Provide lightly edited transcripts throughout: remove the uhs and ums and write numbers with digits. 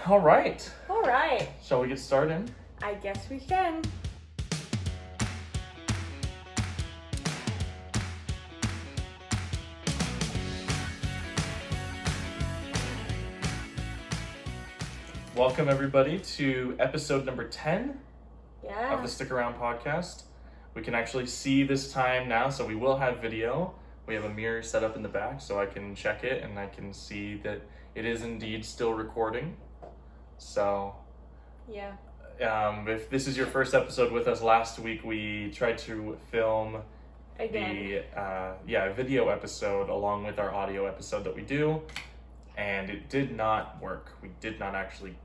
All right. All right. Shall we get started? I guess we can. Welcome, everybody, to episode number 10 Yeah. of the Stick Around podcast. We can actually see this time now, so we will have video. We have a mirror set up in the back so I can check it and I can see that it is indeed still recording. So, Yeah. if this is your first episode with us, last week we tried to film Again. a video episode along with our audio episode that we do, and it did not work. We did not actually,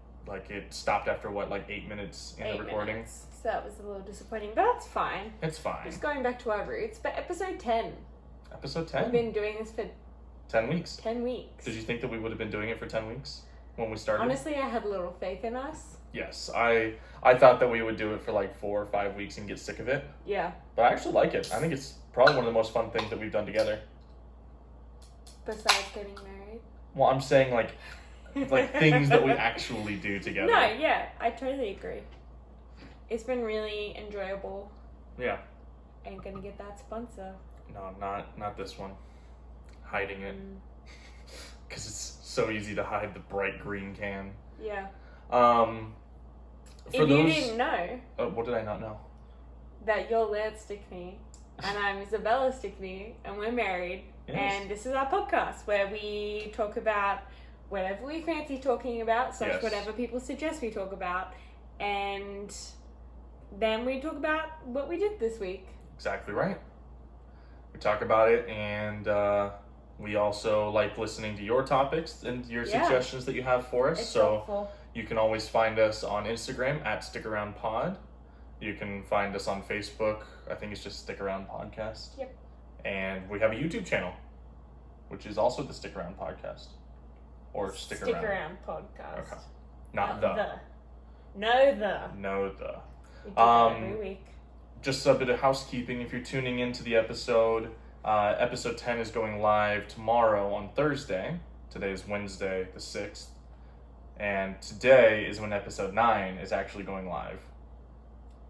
it stopped after 8 minutes in the recording. Minutes. So that was a little disappointing, but that's fine. It's fine. Just going back to our roots, but episode 10. Episode 10? We've been doing this for 10 weeks. 10 weeks. Did you think that we would have been doing it for 10 weeks when we started? Honestly, I had a little faith in us. Yes, I thought that we would do it for 4 or 5 weeks and get sick of it. Yeah. But I actually like it. I think it's probably one of the most fun things that we've done together. Besides getting married. Well, I'm saying things that we actually do together. No, yeah, I totally agree. It's been really enjoyable. Yeah. Ain't gonna get that sponsor. No, not this one. Hiding it. Because it's so easy to hide the bright green can. Yeah. For If those, you didn't know what did I not know? that you're Laird Stickney and I'm Isabella Stickney and we're married, Yes. and this is our podcast where we talk about whatever we fancy talking about, / Yes. whatever people suggest we talk about, and then we talk about what we did this week. Exactly right. We talk about it, and we also like listening to your topics and your suggestions that you have for us. It's So helpful. you can always find us on Instagram at StickAroundPod. You can find us on Facebook. I think it's just Stick Around Podcast. Yep. And we have a YouTube channel, which is also the Stick Around Podcast. Or Stick Around. Stick Around podcast. Okay. Not the. No, the. No, the. We do that every week. Just a bit of housekeeping. If you're tuning into the episode, episode 10 is going live tomorrow on Thursday. Today is Wednesday the 6th. And today is when episode 9 is actually going live.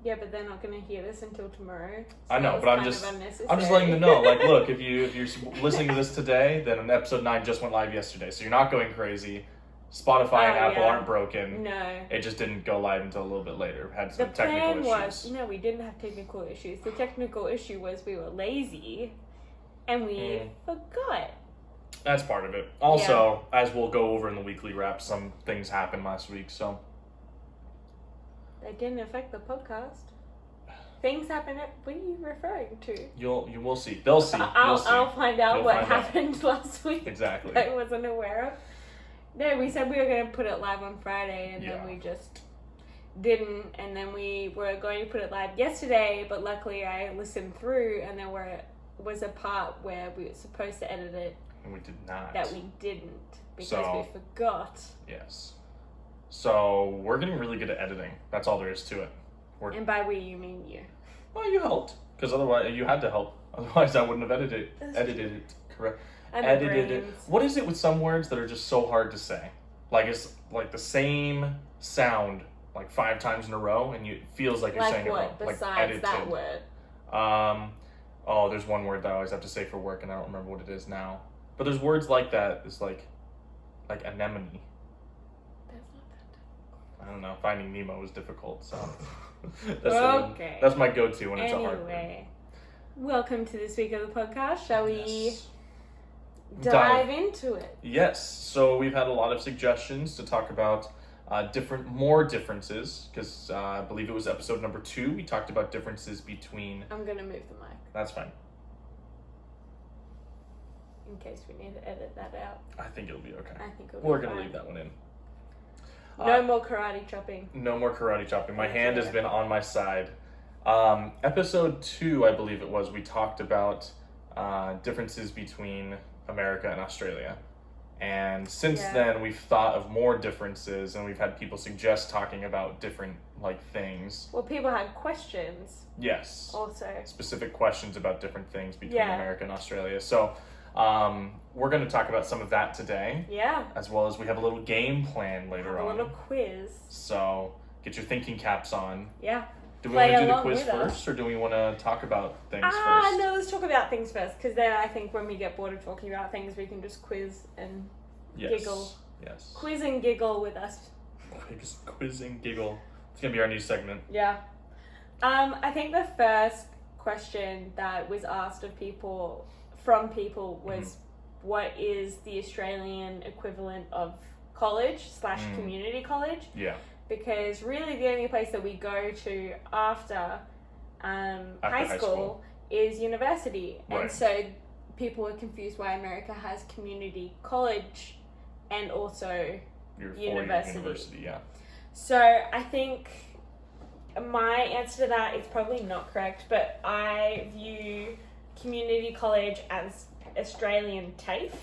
Yeah, but they're not going to hear this until tomorrow. So I know, it's but I'm kind just of unnecessary. letting them know. Look, if you're listening to this today, then episode 9 just went live yesterday. So you're not going crazy. Spotify and Apple aren't broken. No. It just didn't go live until a little bit later. Had some The technical plan issues. was, no, we didn't have technical issues. The technical issue was we were lazy and we forgot. That's part of it. Also, as we'll go over in the weekly wrap, some things happened last week, so. That didn't affect the podcast. Things happened. What are you referring to? You will see. They'll see. You'll see. I'll find out You'll what find out. happened last week. Exactly. I wasn't aware of. No, we said we were going to put it live on Friday, and then we just didn't. And then we were going to put it live yesterday, but luckily I listened through, and there was a part where we were supposed to edit it. And we did not. That we didn't, because So- we forgot. Yes. So, we're getting really good at editing. That's all there is to it. And by we, you mean you. Well, you helped. Because otherwise, you had to help. Otherwise, I wouldn't have edited it. Correct. And Edited the it. brains. What is it with some words that are just so hard to say? It's the same sound 5 times in a row, and it feels like you're saying what? it wrong. Besides edited. that word. There's one word that I always have to say for work, and I don't remember what it is now. But there's words like that. It's like anemone. That's not that. I don't know. Finding Nemo is difficult, so Okay. That's my go-to when it's a hard word. Anyway, welcome to this week of the podcast. Shall we Yes. dive into it? Yes. So we've had a lot of suggestions to talk about more differences, because I believe it was episode number 2. We talked about differences between. I'm gonna move the mic That's fine. in case we need to edit that out. I think it'll be okay. I think We're be gonna fine. leave that one in. No more karate chopping. No more karate chopping. My Thank hand you. has been on my side. Episode 2, I believe it was, we talked about differences between America and Australia. And since then, we've thought of more differences, and we've had people suggest talking about different things. Well, people had questions Yes. also. Specific questions about different things between America and Australia. So We're going to talk about some of that today. Yeah. As well as we have a little game plan later on. A little quiz. So get your thinking caps on. Yeah. Do we want to do the quiz first, or do we want to talk about things first? No, let's talk about things first, because then I think when we get bored of talking about things, we can just quiz and giggle. Yes. Quiz and giggle with us. Quiz and giggle. It's going to be our new segment. Yeah. I think the first question that was asked of people was, what is the Australian equivalent of college / community college? Yeah. Because really the only place that we go to after high school is university. Right. And so people are confused why America has community college and also university. Yeah. So I think my answer to that is probably not correct, but I view community college as Australian TAFE,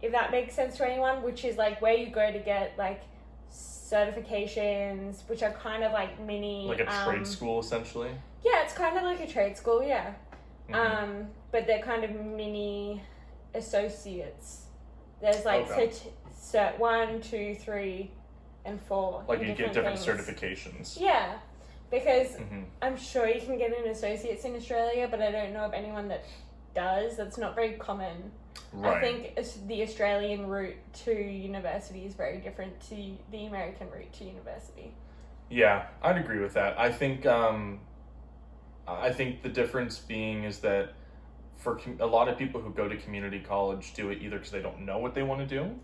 if that makes sense to anyone, which is like where you go to get like certifications, which are kind of like mini... Like a trade school, essentially? Yeah, it's kind of like a trade school, yeah. But they're kind of mini associates. There's like cert 1, 2, 3, and 4. Like you get different certifications. Yeah, because I'm sure you can get an associate's in Australia, but I don't know of anyone that does. That's not very common. Right. I think the Australian route to university is very different to the American route to university. Yeah, I'd agree with that. I think the difference being is that for a lot of people who go to community college do it either because they don't know what they want to do.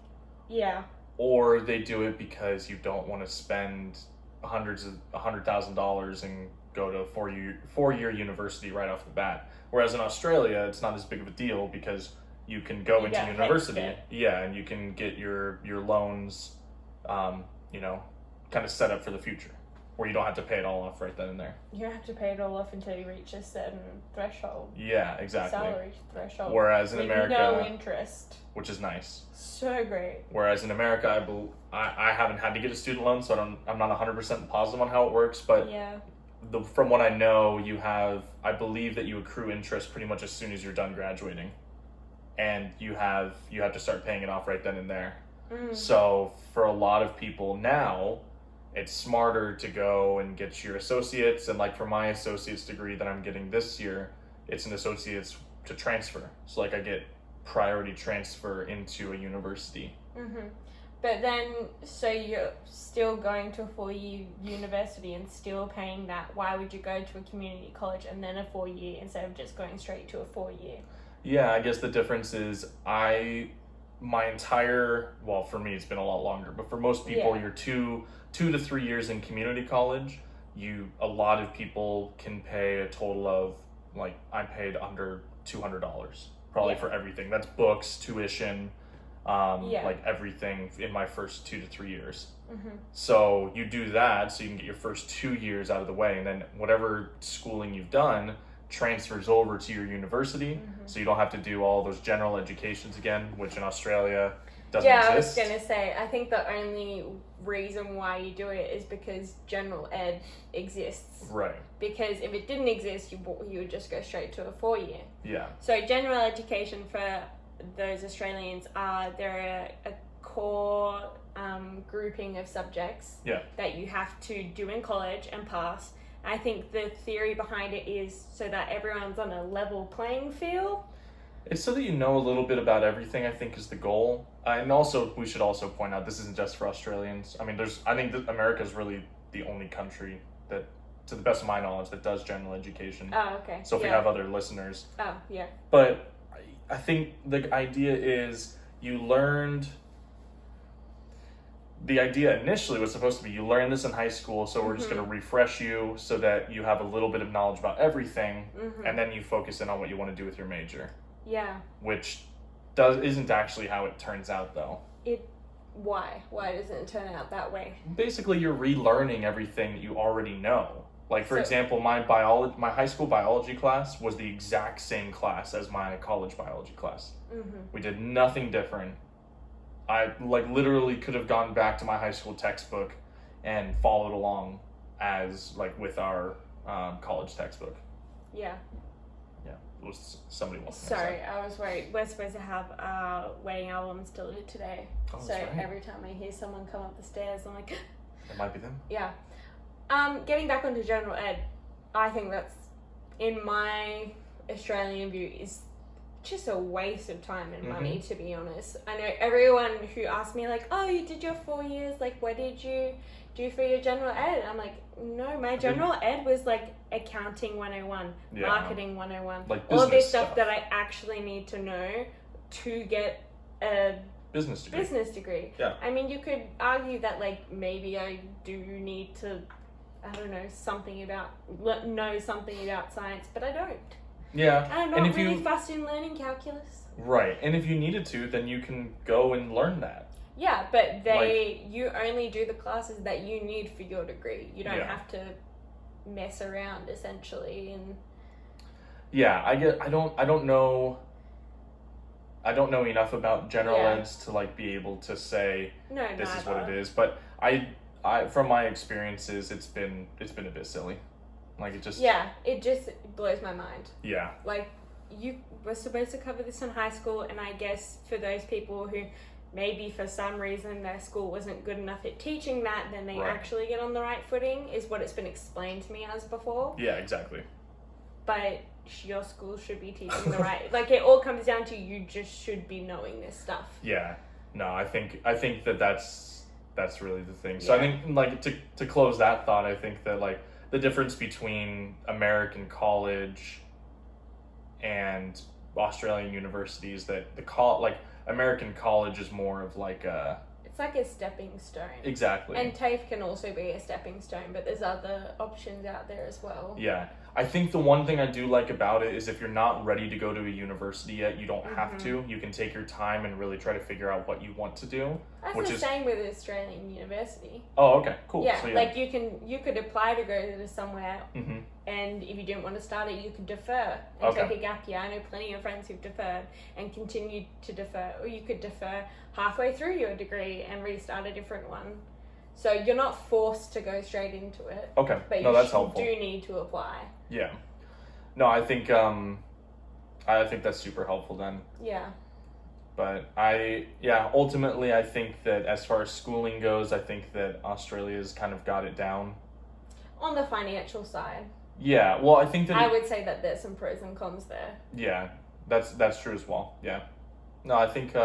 Yeah. Or they do it because you don't want to spend $100,000 and go to a four-year university right off the bat. Whereas in Australia, it's not as big of a deal because you can go into university. Yeah, and you can get your loans, kind of set up for the future, where you don't have to pay it all off right then and there. You don't have to pay it all off until you reach a certain threshold. Yeah, exactly. Salary threshold. Whereas in America, no interest, which is nice. So great. Whereas in America, I haven't had to get a student loan, so I'm not 100% positive on how it works, but from what I know, I believe that you accrue interest pretty much as soon as you're done graduating. And you have to start paying it off right then and there. So for a lot of people now, it's smarter to go and get your associates. And like for my associate's degree that I'm getting this year, it's an associate's to transfer. So like I get priority transfer into a university. But then, so you're still going to a 4-year university and still paying that. Why would you go to a community college and then a 4-year instead of just going straight to a 4-year? Yeah, I guess the difference is for me it's been a lot longer, but for most people you're 2 to 3 years in community college. A lot of people can pay a total of, like, I paid under $200 probably for everything. That's books, tuition, like everything in my first 2 to 3 years. So you do that so you can get your first 2 years out of the way, and then whatever schooling you've done transfers over to your university, so you don't have to do all those general educations again, which in Australia doesn't exist. Yeah, I was going to say, I think the only reason why you do it is because general ed exists. Right. Because if it didn't exist, you would just go straight to a 4-year. Yeah. So general education for those Australians they're a core grouping of subjects that you have to do in college and pass. I think the theory behind it is so that everyone's on a level playing field. It's so that you know a little bit about everything, I think, is the goal. And also, we should also point out, this isn't just for Australians. I mean, I think that America is really the only country that, to the best of my knowledge, that does general education. Oh, okay. So if we have other listeners. Oh, yeah. But I think the idea is the idea initially was supposed to be you learn this in high school, so we're just going to refresh you so that you have a little bit of knowledge about everything, and then you focus in on what you want to do with your major. Yeah. Which isn't actually how it turns out, though. Why? Why doesn't it turn out that way? Basically, you're relearning everything that you already know. Like, for example, my high school biology class was the exact same class as my college biology class. We did nothing different. I literally could have gone back to my high school textbook and followed along as with our college textbook. Yeah. Yeah. was somebody walking Sorry, outside? I was worried. We're supposed to have our wedding albums delivered today. Oh, so that's right. every time I hear someone come up the stairs, I'm like, It might be them. yeah. Getting back onto general ed, I think that's, in my Australian view, is just a waste of time and money, to be honest. I know everyone who asks me, like, oh, you did your 4 years, like, what did you do for your general ed? I'm like, no, my general ed was like accounting 101, marketing 101, like all of this stuff that I actually need to know to get a business degree. Yeah. I mean, you could argue that, like, maybe I do need to, I don't know, know something about science, but I don't. Yeah. And I'm not really fussed in learning calculus. Right. And if you needed to, then you can go and learn that. Yeah, but you only do the classes that you need for your degree. You don't have to mess around, essentially. And yeah, I don't know enough about general eds to, like, be able to say this is what it is. But I from my experiences, it's been a bit silly. Like, it just blows my mind. Yeah. Like, you were supposed to cover this in high school, and I guess for those people who maybe for some reason their school wasn't good enough at teaching that, then they actually get on the right footing, is what it's been explained to me as before. Yeah, exactly. But your school should be teaching the right, like, it all comes down to, you just should be knowing this stuff. Yeah. No, I think that's really the thing. So I think, like, to close that thought, I think that, like, the difference between American college and Australian universities, that American college is more of like a... It's like a stepping stone. Exactly. And TAFE can also be a stepping stone, but there's other options out there as well. Yeah. I think the one thing I do like about it is if you're not ready to go to a university yet, you don't have to. You can take your time and really try to figure out what you want to do. That's the same with Australian university. Oh, okay, cool. Yeah, so, like you could apply to go to somewhere, and if you didn't want to start it, you could defer and take a gap year. I know plenty of friends who've deferred and continued to defer, or you could defer halfway through your degree and restart a different one. So you're not forced to go straight into it. Okay, but that's helpful. You do need to apply. Yeah. No, I think that's super helpful then. Yeah. But ultimately I think that as far as schooling goes, I think that Australia's kind of got it down. On the financial side. Yeah, well, I think that... I would say that there's some pros and cons there. Yeah, that's true as well, yeah. No, I think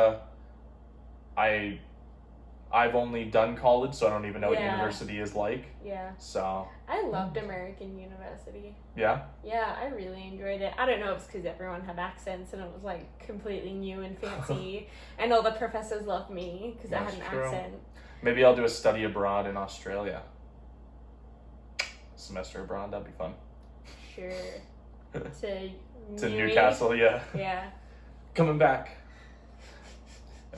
I've only done college, so I don't even know what university is like. Yeah. So... I loved American university. Yeah? Yeah, I really enjoyed it. I don't know if it's because everyone had accents and it was, like, completely new and fancy. And all the professors loved me because I had an accent. Maybe I'll do a study abroad in Australia. Semester abroad, that'd be fun. Sure. To Newcastle, yeah. Yeah. Coming back.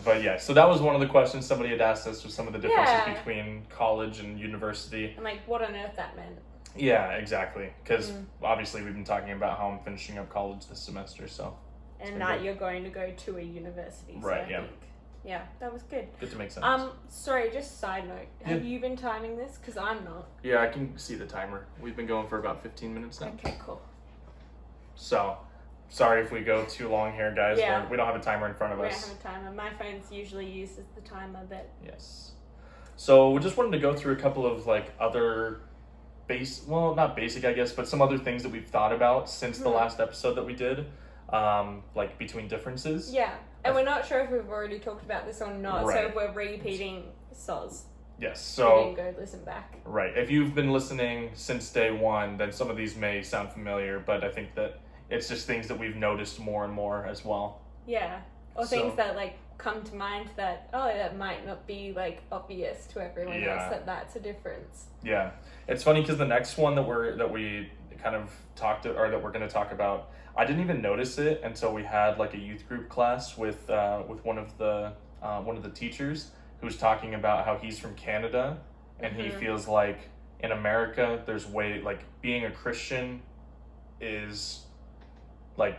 But yeah, so that was one of the questions somebody had asked us, was some of the differences between college and university. And, like, what on earth that meant. Yeah, exactly. Because obviously we've been talking about how I'm finishing up college this semester, so. And that you're going to go to a university. Right, so I think, yeah, that was good. Good to make sense. Sorry, just side note. Have you been timing this? Because I'm not. Yeah, I can see the timer. We've been going for about 15 minutes now. Okay, cool. So, sorry if we go too long here, guys. Yeah. We don't have a timer in front of us. We don't have a timer. My phone usually uses the timer, but... Yes. So, we just wanted to go through a couple of, like, other not basic, I guess, but some other things that we've thought about since the last episode that we did, like, between differences. Yeah. And we're not sure if we've already talked about this or not, so if we're repeating, soz. Yes, so... go listen back. Right. If you've been listening since day one, then some of these may sound familiar, but I think that it's just things that we've noticed more and more as well. Yeah. Or things that, like, come to mind that, that might not be, like, obvious to everyone else that that's a difference. Yeah. It's funny because the next one that we kind of that we're going to talk about, I didn't even notice it until we had, like, a youth group class with one of the teachers who was talking about how he's from Canada and he feels like in America there's being a Christian is, like,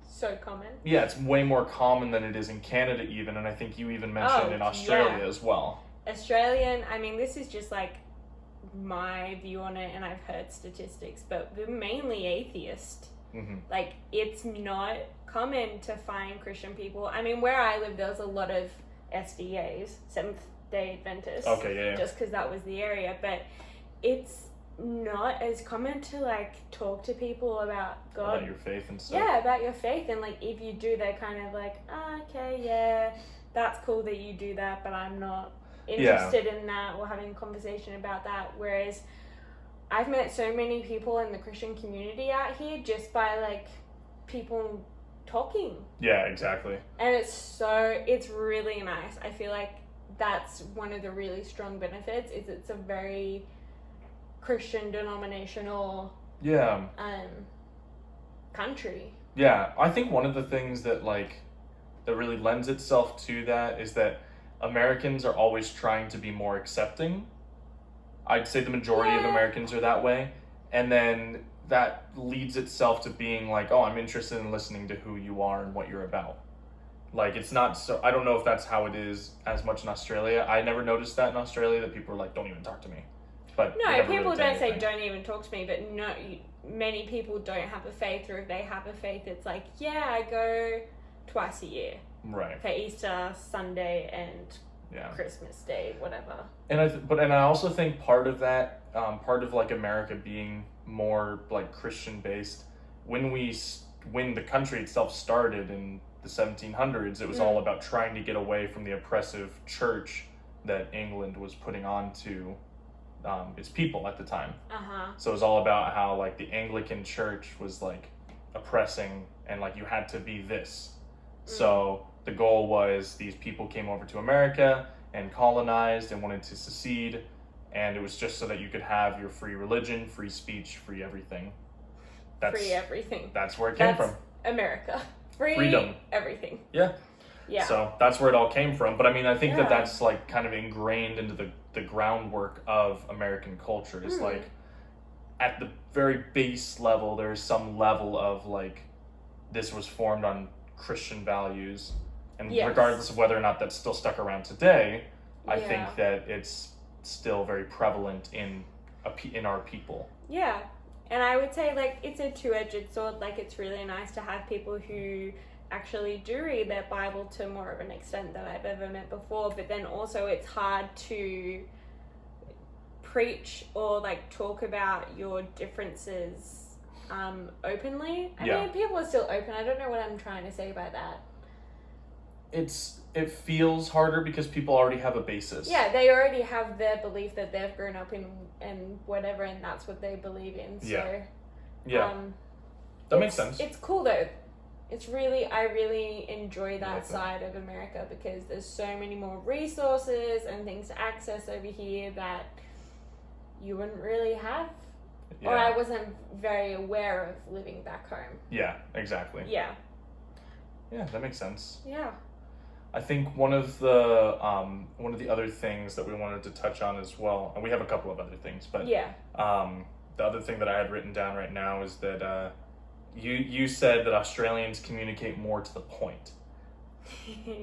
so common. Yeah, it's way more common than it is in Canada even, and I think you even mentioned in Australia as well. Australian, I mean, this is just, like, my view on it, and I've heard statistics, but we're mainly atheist Like, it's not common to find Christian people. I mean, where I live, there was a lot of SDAs, Seventh-day Adventists. Okay, yeah. Just because that was the area. But it's not as common to, like, talk to people about God. About your faith and stuff. Yeah, about your faith. And, like, if you do, they're kind of like, okay, yeah, that's cool that you do that, but I'm not interested in that or having a conversation about that. Whereas I've met so many people in the Christian community out here just by, like, people talking. Yeah, exactly. And it's really nice. I feel like that's one of the really strong benefits, is it's a very Christian denominational country. Yeah, I think one of the things that, like, that really lends itself to that is that Americans are always trying to be more accepting. I'd say the majority of Americans are that way. And then that leads itself to being like, oh, I'm interested in listening to who you are and what you're about. Like, it's not so... I don't know if that's how it is as much in Australia. I never noticed that in Australia, that people are like, don't even talk to me. But no, people don't say don't even talk to me, but no, many people don't have a faith, or if they have a faith, it's like, yeah, I go twice a year. Right. For Easter, Sunday, and Christmas Day, whatever. And I also think part of that, part of, like, America being more, like, Christian based, when the country itself started in the 1700s, it was all about trying to get away from the oppressive church that England was putting on to its people at the time. So it was all about how, like, the Anglican church was, like, oppressing, and, like, you had to be this. So the goal was these people came over to America and colonized and wanted to secede, and it was just so that you could have your free religion, free speech, free everything. Free everything. That's where it came from. America. Freedom. Everything. Yeah. Yeah. So that's where it all came from. But I mean, I think that's, like, kind of ingrained into the groundwork of American culture. Is like, at the very base level, there's some level of, like, this was formed on Christian values, and regardless of whether or not that's still stuck around today, I think that it's still very prevalent in our people. Yeah, and I would say, like, it's a two-edged sword. Like, it's really nice to have people who actually do read their Bible to more of an extent than I've ever met before, but then also it's hard to preach or, like, talk about your differences openly. I mean, people are still open. I don't know what I'm trying to say by that. It feels harder because people already have a basis. Yeah, they already have their belief that they've grown up in and whatever, and that's what they believe in. So that makes sense. It's cool though. I really enjoy that side of America, because there's so many more resources and things to access over here that you wouldn't really have. Or I wasn't very aware of living back home. Yeah, exactly. Yeah. Yeah, that makes sense. Yeah. I think one of the other things that we wanted to touch on as well, and we have a couple of other things, but the other thing that I had written down right now is that you said that Australians communicate more to the point,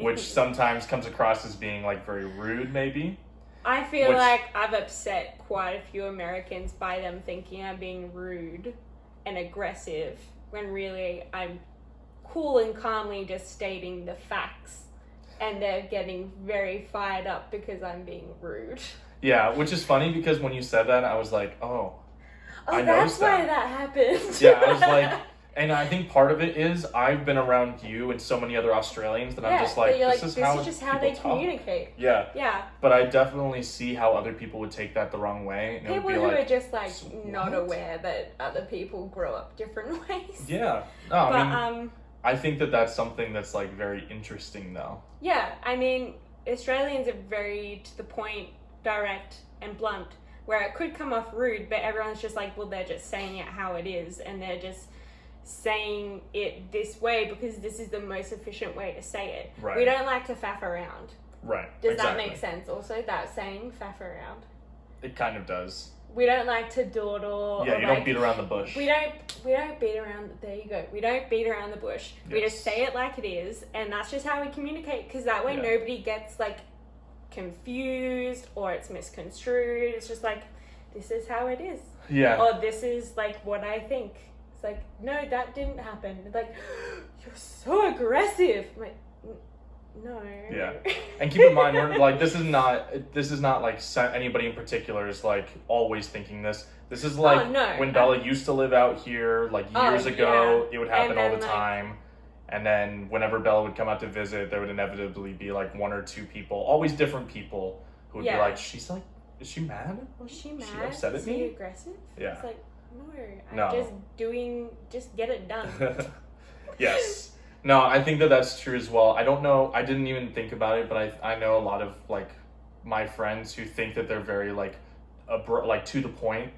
which sometimes comes across as being, like, very rude, maybe. I feel like I've upset quite a few Americans by them thinking I'm being rude and aggressive, when really I'm cool and calmly just stating the facts, and they're getting very fired up because I'm being rude. Yeah, which is funny, because when you said that, I was like, I that's why that happened. Yeah, I was like, and I think part of it is I've been around you and so many other Australians that I'm just like, this is just how they communicate. Yeah. Yeah. But I definitely see how other people would take that the wrong way. And people who are just, like, not aware that other people grow up different ways. Yeah. No, I mean, I think that that's something that's, like, very interesting, though. Yeah. I mean, Australians are very to the point, direct, and blunt, where it could come off rude, but everyone's just like, well, they're just saying it how it is, and they're just saying it this way because this is the most efficient way to say it. Right. We don't like to faff around. Right. Does that make sense also, that saying, faff around? It kind of does. We don't like to dawdle. Yeah, you don't beat around the bush. We don't beat around, there you go. We don't beat around the bush. Yes. We just say it like it is, and that's just how we communicate, because that way nobody gets, like, confused or it's misconstrued. It's just like, this is how it is. Yeah. Or this is, like, what I think. like, no, that didn't happen. It's like, you're so aggressive. I'm like, no. Yeah. And keep in mind, we're like, this is not like anybody in particular is like always thinking this. This is like when Bella used to live out here, like years ago, it would happen all the time. And then whenever Bella would come out to visit, there would inevitably be like one or two people, always different people, who would be like, is she mad? Was she mad? Is she upset at me? Is she aggressive? Yeah. It's like, no. Just get it done. Yes. No, I think that's true as well. I don't know, I didn't even think about it, but I know a lot of like my friends who think that they're very like to the point,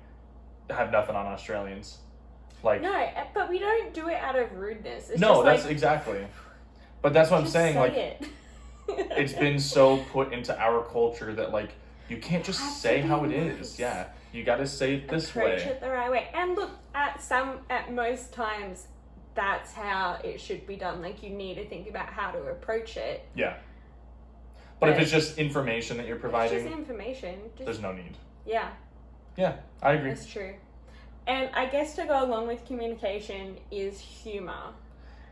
have nothing on Australians. Like, no, but we don't do it out of rudeness. It's no, just that's like, exactly. But that's what I'm saying. say like, it. It's been so put into our culture that like you can't just say how it is. Yeah, you got to say it this way. Approach it the right way. And look, at most times, that's how it should be done. Like, you need to think about how to approach it. Yeah. But if it's just information that you're providing, it's just information. There's no need. Yeah. Yeah, I agree. That's true. And I guess to go along with communication is humor.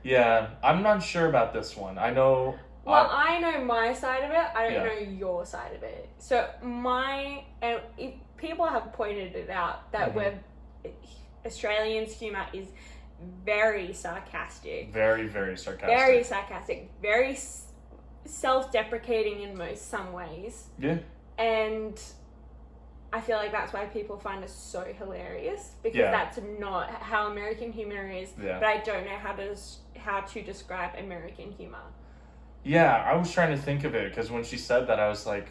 Yeah, I'm not sure about this one. I know... Well, I know my side of it. I don't know your side of it. So people have pointed it out that Australians' humor is very sarcastic. Very, very sarcastic. Very sarcastic. Very self-deprecating in some ways. Yeah. And I feel like that's why people find us so hilarious, because that's not how American humor is. Yeah. But I don't know how to describe American humor. Yeah, I was trying to think of it, because when she said that, I was like,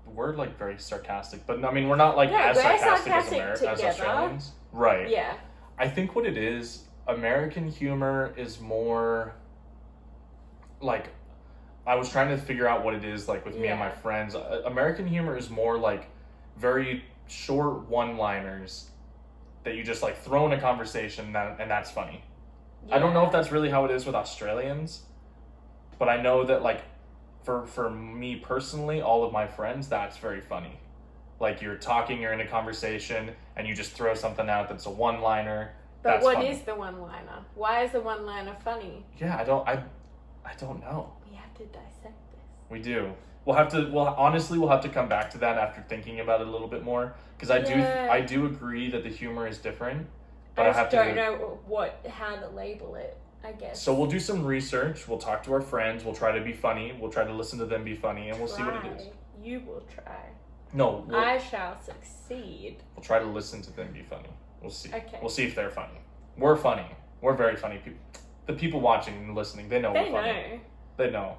we're like very sarcastic, but I mean, we're not like as sarcastic as Australians. Right. Yeah. I think what it is, American humor is more like, I was trying to figure out what it is like with me and my friends. American humor is more like very short one-liners that you just like throw in a conversation and that's funny. Yeah. I don't know if that's really how it is with Australians, but I know that like for me personally, all of my friends, that's very funny. Like you're in a conversation and you just throw something out that's a one-liner. But what is the one-liner? Why is the one-liner funny? Yeah, I don't know. We have to dissect this. We do. We'll have to come back to that after thinking about it a little bit more, because I do agree that the humor is different, but I don't know how to label it, I guess. So we'll do some research, we'll talk to our friends, we'll try to be funny, we'll try to listen to them be funny, and we'll see what it is. You will try. No. I shall succeed. We'll try to listen to them be funny. We'll see. Okay. We'll see if they're funny. We're funny. We're very funny people. The people watching and listening, they know we're funny. They know.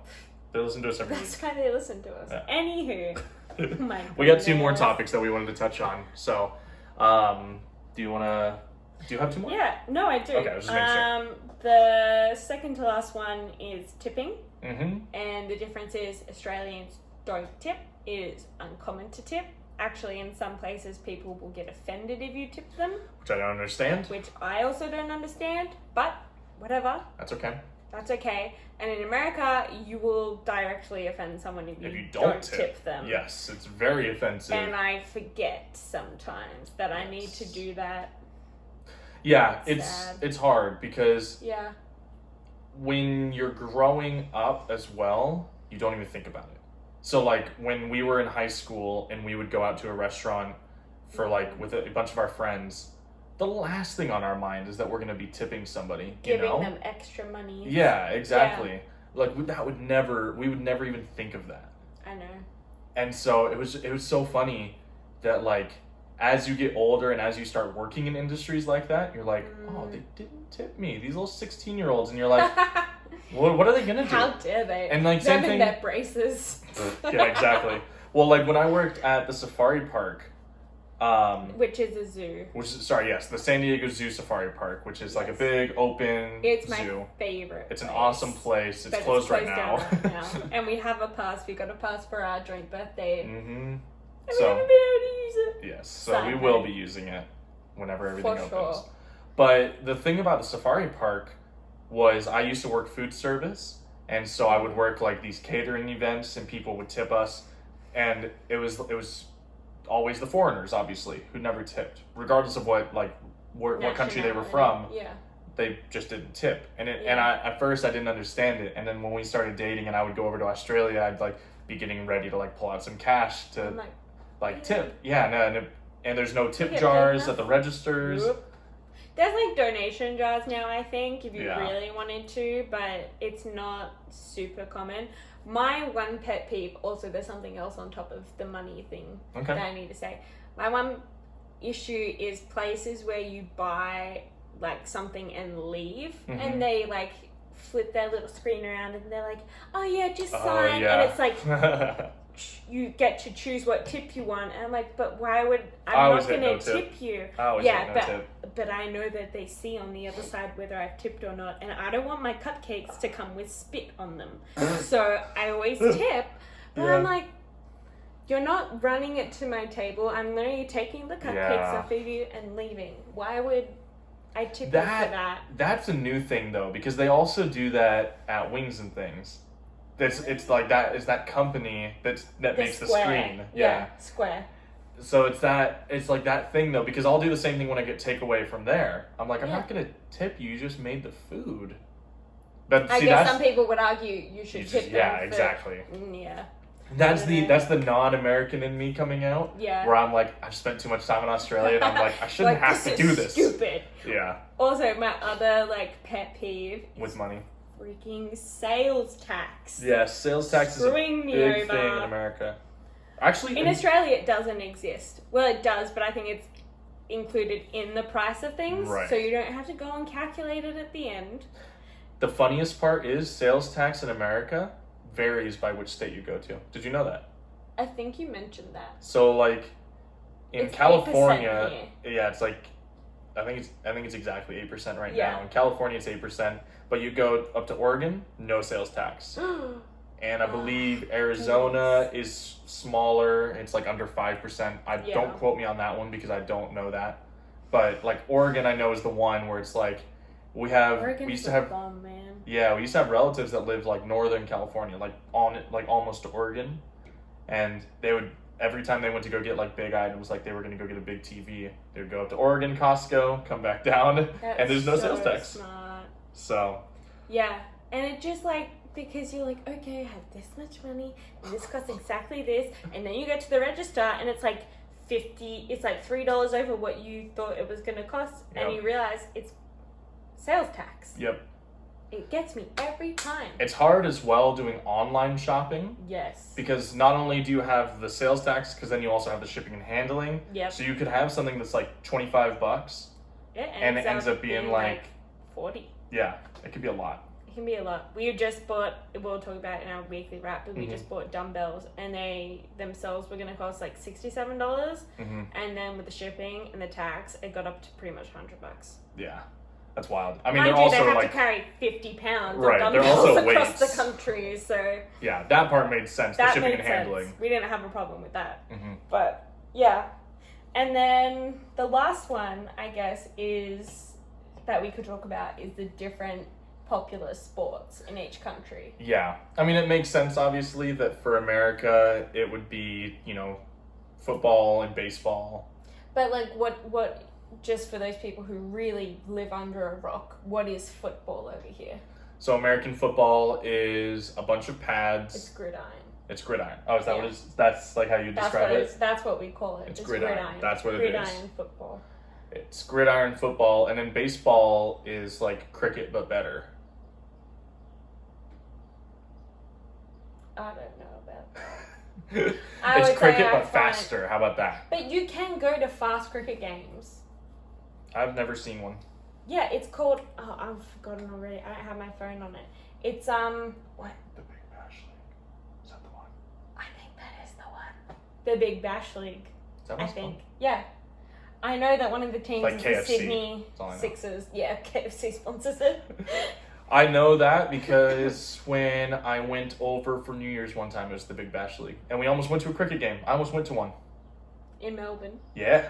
They listen to us every week. That's why they listen to us. Yeah. Anywho. We got 2 more topics that we wanted to touch on. So, do you have 2 more? Yeah. No, I do. Okay, I was just making sure. The second to last one is tipping. Mm-hmm. And the difference is Australians don't tip. It is uncommon to tip. Actually, in some places, people will get offended if you tip them. Which I don't understand. Which I also don't understand, but whatever. That's okay. That's okay. And in America, you will directly offend someone if you don't tip them. Yes, it's very offensive. And I forget sometimes that I need to do that. Yeah, it's hard because yeah, when you're growing up as well, you don't even think about it. So like when we were in high school and we would go out to a restaurant for like with a bunch of our friends, the last thing on our mind is that we're going to be tipping somebody, giving them extra money. Yeah, exactly. Yeah. Like we would never even think of that. I know. And so it was so funny that like as you get older and as you start working in industries like that, you're like, oh, they didn't tip me. These little 16-year-olds, and you're like, what are they gonna do? How dare they? And like same thing. Their braces. Yeah, exactly. Well, like when I worked at the safari park, which is a zoo. The San Diego Zoo Safari Park, which is like a big open it's zoo. It's my favorite. It's an awesome place. It's closed right now. And we have a pass. We got a pass for our joint birthday. Mm-hmm. And we haven't been able to use it. Yes, so we will be using it whenever everything opens. Sure. But the thing about the safari park was I used to work food service, and so I would work like these catering events, and people would tip us, and it was always the foreigners, obviously, who never tipped, regardless of what like what country they were from, Yeah. they just didn't tip. And at first I didn't understand it. And then when we started dating and I would go over to Australia, I'd like be getting ready to like pull out some cash to like tip. Yeah, no, and there's no tip jars at the registers. Nope. There's like donation jars now, I think, if you really wanted to, but it's not super common. My one pet peeve, also there's something else on top of the money thing that I need to say. My one issue is places where you buy like something and leave, and they like flip their little screen around and they're like, oh yeah, just sign, and it's like you get to choose what tip you want, and I'm like, but why would I'm not gonna tip you? But I know that they see on the other side whether I've tipped or not, and I don't want my cupcakes to come with spit on them, so I always tip. But I'm like, you're not running it to my table. I'm literally taking the cupcakes off of you and leaving. Why would I tip you for that? That's a new thing though, because they also do that at Wings and Things. It's like that is that company that makes the screen. Yeah, Square. So it's like that thing though, because I'll do the same thing when I get takeaway from there. I'm like, I'm not gonna tip you. You just made the food. But I guess some people would argue you should tip them. Yeah, exactly. Yeah. That's the non-American in me coming out. Yeah. Where I'm like, I've spent too much time in Australia, and I'm like, I shouldn't have to do this. Stupid. Yeah. Also, my other like pet peeve with money. Freaking sales tax. Yeah, sales tax is a big thing in America. Actually, in Australia, it doesn't exist. Well, it does, but I think it's included in the price of things, so you don't have to go and calculate it at the end. The funniest part is sales tax in America varies by which state you go to. Did you know that? I think you mentioned that. So, like, in California, it's like, I think it's exactly 8% right now. In California, it's 8%, but you go up to Oregon, no sales tax. And I believe Arizona is smaller. It's like under 5%. Don't quote me on that one because I don't know that. But like Oregon, I know is the one where it's like we used to have relatives that lived like Northern California, like almost to Oregon, and they would every time they went to go get like big items, like they were going to go get a big TV, they would go up to Oregon, Costco, come back down, and there's no sales tax. Smart. So. Yeah, and it just like. Because you're like, okay, I have this much money, and this costs exactly this, and then you get to the register, and it's like it's like $3 over what you thought it was going to cost, and you realize it's sales tax. Yep. It gets me every time. It's hard as well doing online shopping. Yes. Because not only do you have the sales tax, because then you also have the shipping and handling. Yep. So you could have something that's like $25, and it ends up being like 40. Yeah, it could be a lot. It can be a lot. We just bought, we'll talk about it in our weekly wrap, but we just bought dumbbells, and they themselves were going to cost like $67, and then with the shipping and the tax, it got up to pretty much $100. Yeah, that's wild. I mean, they have to carry 50 pounds of dumbbells also across the country, so... Yeah, that part made sense, the shipping and handling. We didn't have a problem with that. But, yeah. And then the last one, I guess, is that we could talk about is the different popular sports in each country. Yeah. I mean, it makes sense, obviously, that for America, it would be, football and baseball. But, like, what just for those people who really live under a rock, what is football over here? So American football is a bunch of pads. It's gridiron. Oh, is that what it is? That's, like, how you describe it? That's what we call it. It's gridiron. That's what it is. Gridiron football. It's gridiron football, and then baseball is, like, cricket, but better. I don't know about that. It's cricket but faster. How about that? But you can go to fast cricket games. I've never seen one. Yeah, it's called... Oh, I've forgotten already. I don't have my phone on it. It's, What? The Big Bash League. Is that the one? I think that is the one. The Big Bash League. Is that what it's called? Yeah. I know that one of the teams like is KFC. The Sydney Sixers. Yeah, KFC sponsors it. I know that because when I went over for New Year's one time, it was the Big Bash League. And we almost went to a cricket game. I almost went to one. In Melbourne? Yeah.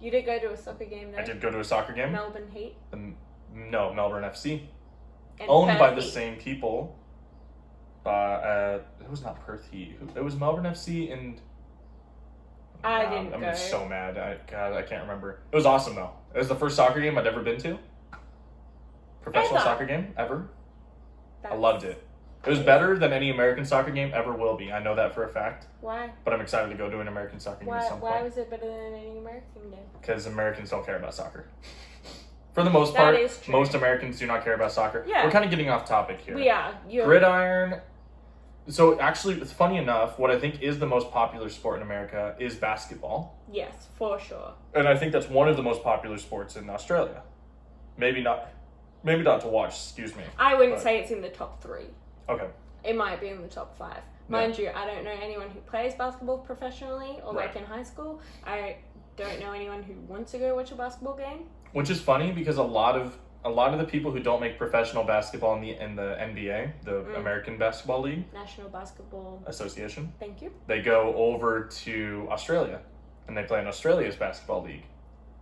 You did go to a soccer game, though? I did go to a soccer game. Melbourne Heat? No, Melbourne FC. And owned Perth by the Heat. same people. It was not Perth Heat. It was Melbourne FC and... I didn't I'm go. so mad. I can't remember. It was awesome though. It was the first soccer game I'd ever been to. Professional soccer game ever. I loved it. It was better than any American soccer game ever will be. I know that for a fact. Why? But I'm excited to go to an American soccer game at some point. Why was it better than any American game? Because Americans don't care about soccer. For the most part, most Americans do not care about soccer. Yeah. We're kind of getting off topic here. We are. Gridiron. So actually, it's funny enough, what I think is the most popular sport in America is basketball. Yes, for sure. And I think that's one of the most popular sports in Australia. Maybe not to watch, excuse me. I wouldn't say it's in the top 3. Okay. It might be in the top 5. Mind you, I don't know anyone who plays basketball professionally or like in high school. I don't know anyone who wants to go watch a basketball game. Which is funny because a lot of the people who don't make professional basketball in the NBA, the American Basketball League, National Basketball Association. Thank you. They go over to Australia and they play in Australia's basketball league.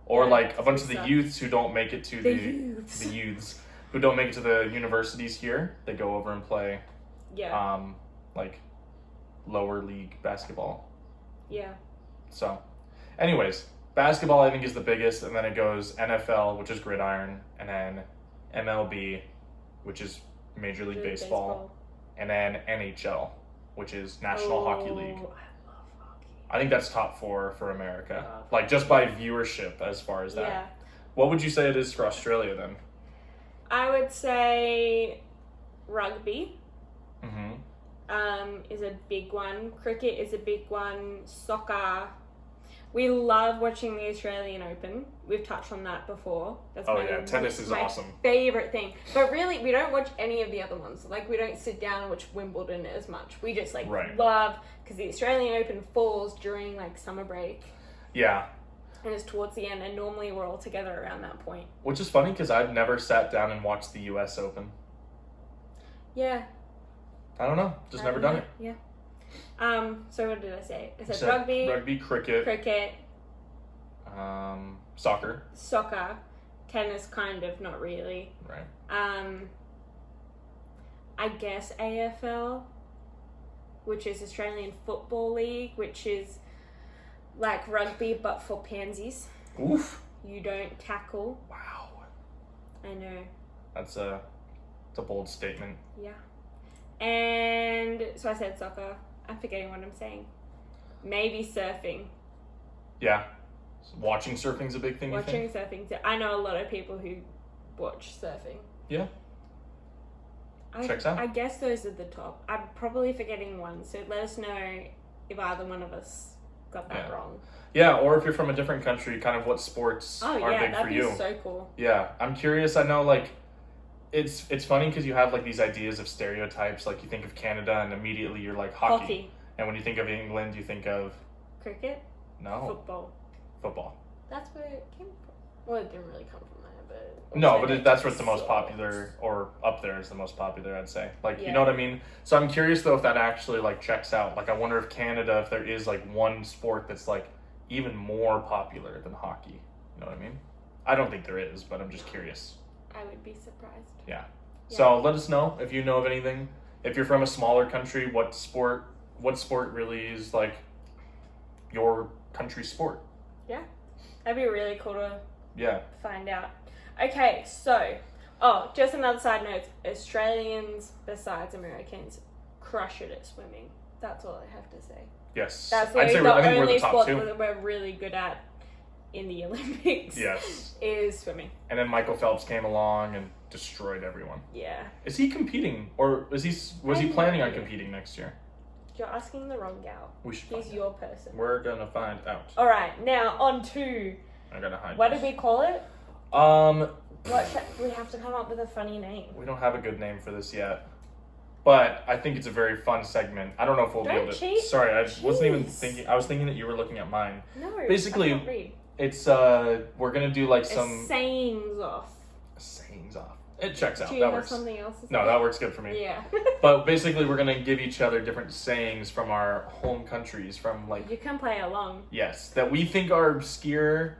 Or like a bunch of the youths who don't make it to the youths who don't make it to the universities here, they go over and play like lower league basketball. Yeah. So, anyways, basketball I think is the biggest, and then it goes NFL, which is gridiron, and then MLB, which is Major League Baseball, and then NHL, which is National Hockey League. I love hockey. I think that's top 4 for America, like just by viewership as far as that. Yeah. What would you say it is for Australia then? I would say rugby. Mm-hmm. Is a big one. Cricket is a big one. Soccer. We love watching the Australian Open. We've touched on that before. That's tennis is awesome. Favorite thing. But really, we don't watch any of the other ones. Like, we don't sit down and watch Wimbledon as much. We just love, because the Australian Open falls during like summer break. Yeah. And it's towards the end, and normally we're all together around that point. Which is funny because I've never sat down and watched the U.S. Open. Yeah. I don't know. Just never done it. Yeah. So what did I say? I said rugby, cricket, soccer, tennis, kind of, not really. Right. I guess AFL, which is Australian Football League, which is like rugby but for pansies. Oof. You don't tackle. Wow. I know. It's a bold statement. Yeah. And so I said soccer. I'm forgetting what I'm saying. Maybe surfing. Yeah. Watching surfing's a big thing, Watching surfing. I know a lot of people who watch surfing. Yeah. Checks out. I guess those are the top. I'm probably forgetting one, so let us know if either one of us got that wrong. Yeah, or if you're from a different country, kind of what sports are big for you. Oh, yeah, that'd be so cool. Yeah, I'm curious. I know, like, it's funny because you have, like, these ideas of stereotypes. Like, you think of Canada and immediately you're like, hockey. And when you think of England, you think of... Cricket? No. Football. That's where it came from. Well, it didn't really come from there, but... No, but that's what's the most popular, or up there is the most popular, I'd say. Like, you know what I mean? So I'm curious, though, if that actually, like, checks out. Like, I wonder if Canada, if there is, like, one sport that's, like, even more popular than hockey. You know what I mean? I don't think there is, but I'm just curious. I would be surprised. Yeah. So let us know if you know of anything. If you're from a smaller country, what sport really is, like, your country's sport? Yeah. That'd be really cool to find out. Okay, so, just another side note. Australians, besides Americans, crush it at swimming. That's all I have to say. Yes. That's I think we're the top sport two. that we're really good at in the Olympics. Yes. Is swimming. And then Michael Phelps came along and destroyed everyone. Yeah. Is he competing, or was he planning on competing next year? You're asking the wrong gal. He's your person. We're gonna find out. All right, now on to. I gotta hide. What did we call it? We have to come up with a funny name. We don't have a good name for this yet, but I think it's a very fun segment. I don't know if we'll be able to. Cheat. Sorry, I wasn't even thinking. I was thinking that you were looking at mine. No. Basically, I can't read. It's we're gonna do like some sayings off. Sayings off. It checks out. Do you that have works. something else to say? No, that works good for me. Yeah. But basically, we're gonna give each other different sayings from our home countries, from like. You can play along. Yes, that we think are obscure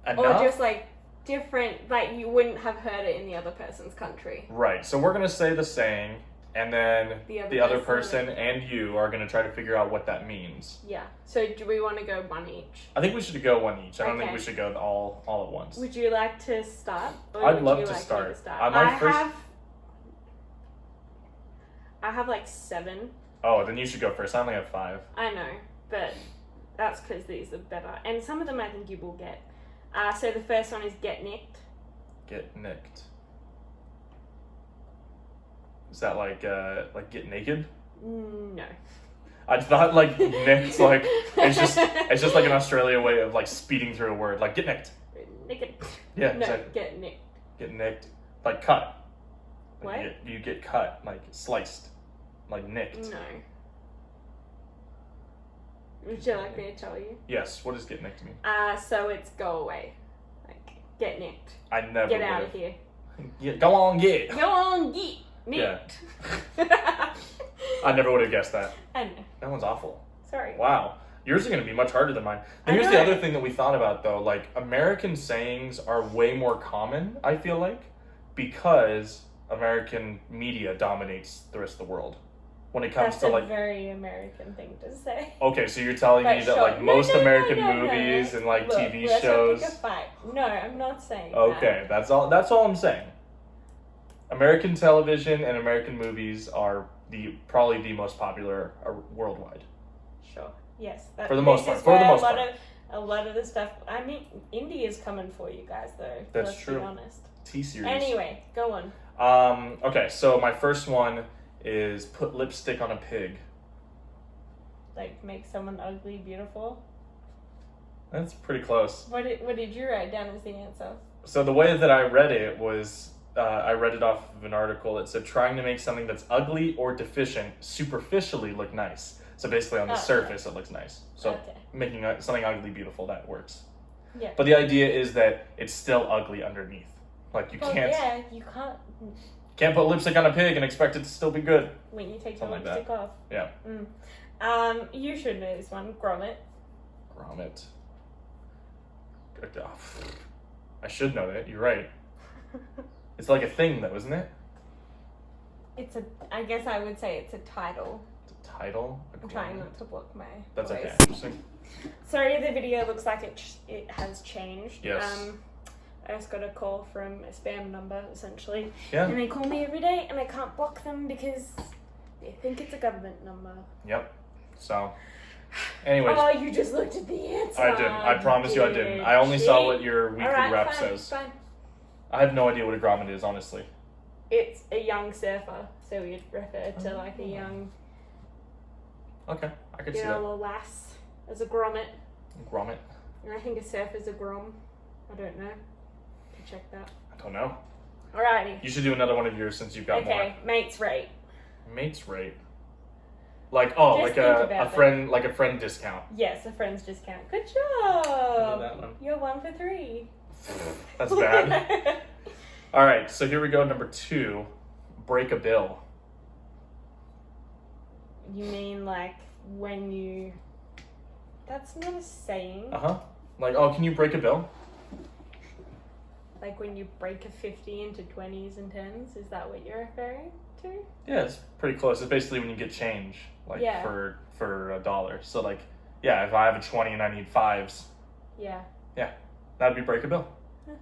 enough. Or just like different, like you wouldn't have heard it in the other person's country. Right. So we're gonna say the saying, and then the other person person. and you are going to try to figure out what that means. Yeah. So do we want to go one each? I think we should go one each. I don't think Okay. we should go all at once. Would you like to start? Or I'd would love you to like me start. I have like 7. Oh, then you should go first. I only have 5. I know, but that's because these are better. And some of them I think you will get. So the first one is get nicked. Get nicked. Is that like get naked? No. I thought like nicked like it's just like an Australia way of like speeding through a word, like get nicked. Naked. Yeah. No, get nicked. Get nicked. Like cut. Like What? you get cut, like sliced. Like nicked. No. Would you like me to tell you? Yes. What does get nicked mean? So it's go away. Like, get nicked. I never Get out would've. of here. Yeah, go on, get. Go on, get nicked. I never would have guessed that. I know. That one's awful. Sorry. Wow. Yours are going to be much harder than mine. And I here's know. the other thing that we thought about, though. Like, American sayings are way more common, I feel like, because American media dominates the rest of the world. When it comes That's to, a like... very American thing to say. Okay, so you're telling me But that, sure. like, most No, American no. movies and, like, Look, TV let's shows... not pick a fight. No, I'm not saying Okay, that's all I'm saying. American television and American movies are probably the most popular worldwide. that. Sure. Yes. For the most part. This is For the where most a lot part. of a lot of the stuff. I mean, India's coming for you guys, though. That's let's true. Be honest. T-series. Anyway, go on. Okay, so my first one is put lipstick on a pig. Like, make someone ugly beautiful. That's pretty close. What did you write down as the answer? So the way that I read it was, I read it off of an article that said trying to make something that's ugly or deficient superficially look nice. So basically on the Okay. surface it looks nice. So Okay. making something ugly beautiful, that works. Yeah. But the idea is that it's still ugly underneath. Like you Well, can't yeah, you can't put lipstick on a pig and expect it to still be good. when you take the Something like lipstick off. Yeah. You should know this one. Grommet. Grommet. I should know that. You're right. It's like a thing, though, isn't it? I guess I would say it's a title. It's a title. I'm trying not to block my That's voice. okay. Interesting. Sorry, the video looks like it has changed. Yes. I just got a call from a spam number, essentially. Yeah. And they call me every day, and I can't block them because they think it's a government number. Yep. So, anyways, Oh, you just looked at the answer. I didn't. I promise you, I didn't. I only saw what your weekly rap says. Fine. I have no idea what a grommet is, honestly. It's a young surfer, so we'd refer to like a young, Okay, I could see a that. little lass as a grommet. Grommet. And I think a surfer's a grom. I don't know. Can check that. I don't know. Alrighty. You should do another one of yours since you've got Okay, mate's rate. more. Mate's rate. Like Just like think a about friend, like a friend discount. Yes, a friend's discount. Good I job. did that one. You're 1 for 3. That's bad. All right, so here we go. Number 2, break a bill. You mean like when you... That's not a saying. Like, oh, can you break a bill? Like when you break a 50 into 20s and 10s? Is that what you're referring to? Yeah, it's pretty close. It's basically when you get change, like Yeah. for $1. So like, yeah, if I have a 20 and I need 5s, Yeah. that'd be break a bill. Huh.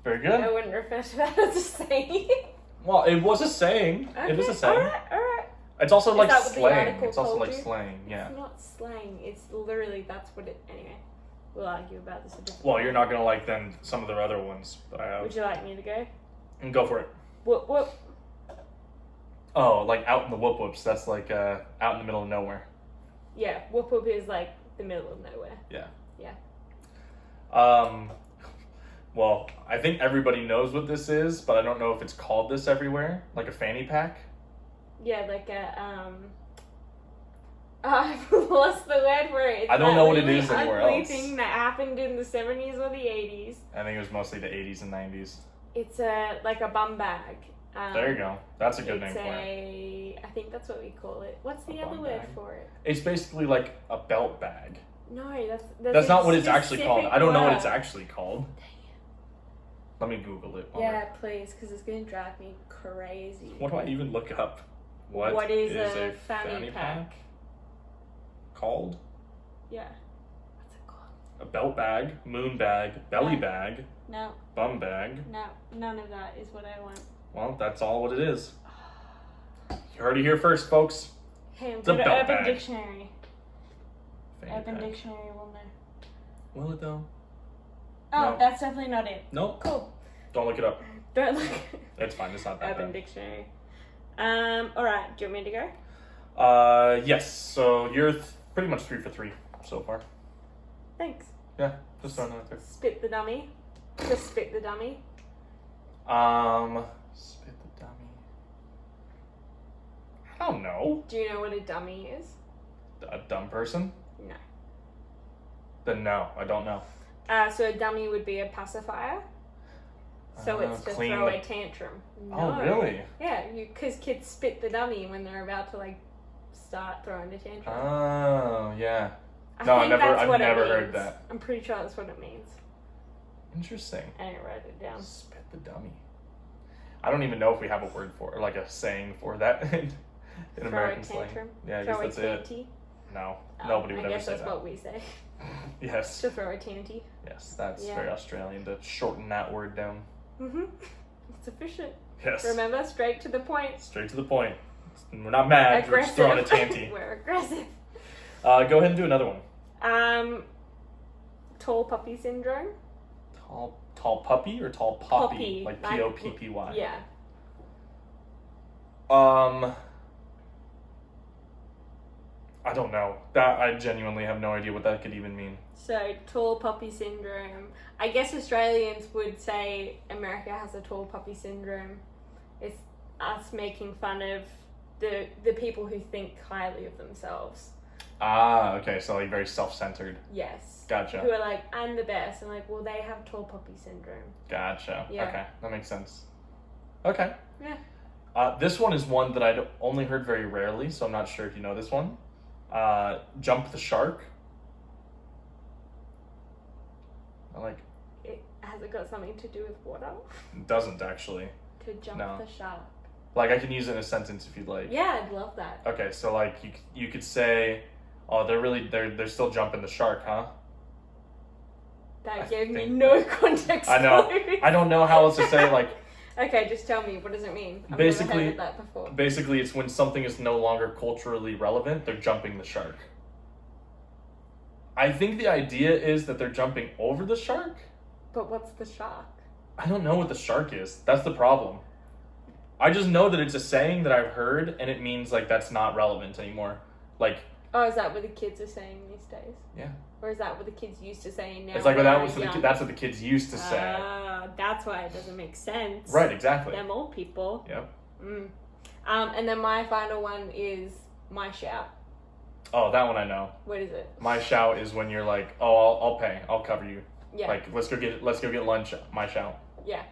Very good. I wouldn't refer to that as a saying. Well, it was a saying. It is a saying. Alright. It's also like that what the slang. article It's also told like you? slang. Yeah. It's not slang. It's literally, that's what it... Anyway, we'll argue about this a different Well, time. you're not gonna like then some of the other ones that I have. Would you like me to go? And go for it. Whoop whoop. Oh, like out in the whoop whoops. That's like out in the middle of nowhere. Yeah, whoop whoop is like the middle of nowhere. Yeah. Yeah. Well, I think everybody knows what this is, but I don't know if it's called this everywhere. Like a fanny pack. Yeah, like a, I've lost the word for it. It's I don't that know what it really is anywhere ugly else. thing that happened in the 70s or the 80s. I think it was mostly the 80s and 90s. It's like a bum bag. There you go. That's a good name It's for it. I think that's what we call it. What's the A other bum word bag. for it? It's basically like a belt bag. No, that's That's not what it's actually called. specific I don't know what it's word. actually called. Let me Google it. Yeah, please, because it's going to drive me crazy. What do I even look up? What is a fanny pack? Called? Yeah. What's it called? A belt bag, moon bag, belly bag, No. bum bag. No, none of that is what I want. Well, that's all what it is. You heard it here first, folks. Hey, It's a go to belt Urban bag. Dictionary. Fanny Urban pack. Dictionary will know. Will it though? Oh, No. that's definitely not it. Nope. Cool. Don't look it up. Don't look. It's fine. It's not that Urban bad. Dictionary. Alright, do you want me to go? Yes. So you're pretty much 3 for 3 so far. Thanks. Yeah. Just throwing it out there. Spit the dummy. Just spit the dummy. Spit the dummy. I don't know. Do you know what a dummy is? A dumb person? No. Then no, I don't know. So a dummy would be a pacifier. So it's to clean throw the- a tantrum. Oh, really? Yeah, because kids spit the dummy when they're about to start throwing a tantrum. Oh, yeah. I No, think I've that's what never it heard means. that. I'm pretty sure that's what it means. Interesting. I didn't write it down. Spit the dummy. I don't even know if we have a word for it, like a saying for that in Throw American a slang. tantrum. Yeah, I Throw guess a that's it. tanty. No, Oh, nobody would I ever guess say that's that. what we say. Yes. To throw a tanty. Yes, that's Yeah. very Australian to shorten that word down. Mm-hmm. It's efficient. Yes. Remember, straight to the point. Straight to the point. We're not mad, we're just throwing a tanty. We're aggressive. Go ahead and do another one. Tall puppy syndrome. Tall puppy or tall poppy? Poppy, Like like- P-O-P-P-Y. Yeah. I don't know. That I genuinely have no idea what that could even mean. So, tall puppy syndrome. I guess Australians would say America has a tall puppy syndrome. It's us making fun of the people who think highly of themselves. Ah, okay, so like very self-centered. Yes. Gotcha. Who are like, I'm the best. And like, well, they have tall puppy syndrome. Gotcha. Yeah. Okay, that makes sense. Okay. Yeah. This one is one that I'd only heard very rarely, so I'm not sure if you know this one. Jump the shark. Has it got something to do with water? It doesn't actually. To jump No. the shark. Like I can use it in a sentence if you'd like. Yeah, I'd love that. Okay, so like you could say, oh, they're still jumping the shark, huh? That I gave me think- no context. I know. clue. I don't know how else to say it, like. Okay, just tell me, what does it mean? I've Basically- never heard of that before. Basically, it's when something is no longer culturally relevant, they're jumping the shark. I think the idea is that they're jumping over the shark. But what's the shark? I don't know what the shark is. That's the problem. I just know that it's a saying that I've heard, and it means like that's not relevant anymore. Like, Oh, is that what the kids are saying these days? yeah, Or is that what the kids used to say now? it's like when that they was were young? that's what the kids used to say. Ah, that's why it doesn't make sense. Right, exactly. Them old people. Yep. And then my final one is my shout. Oh, that one I know. What is it? My shout is when you're like, oh, I'll pay, I'll cover you. Yeah. Like, let's go get lunch. My shout. Yeah.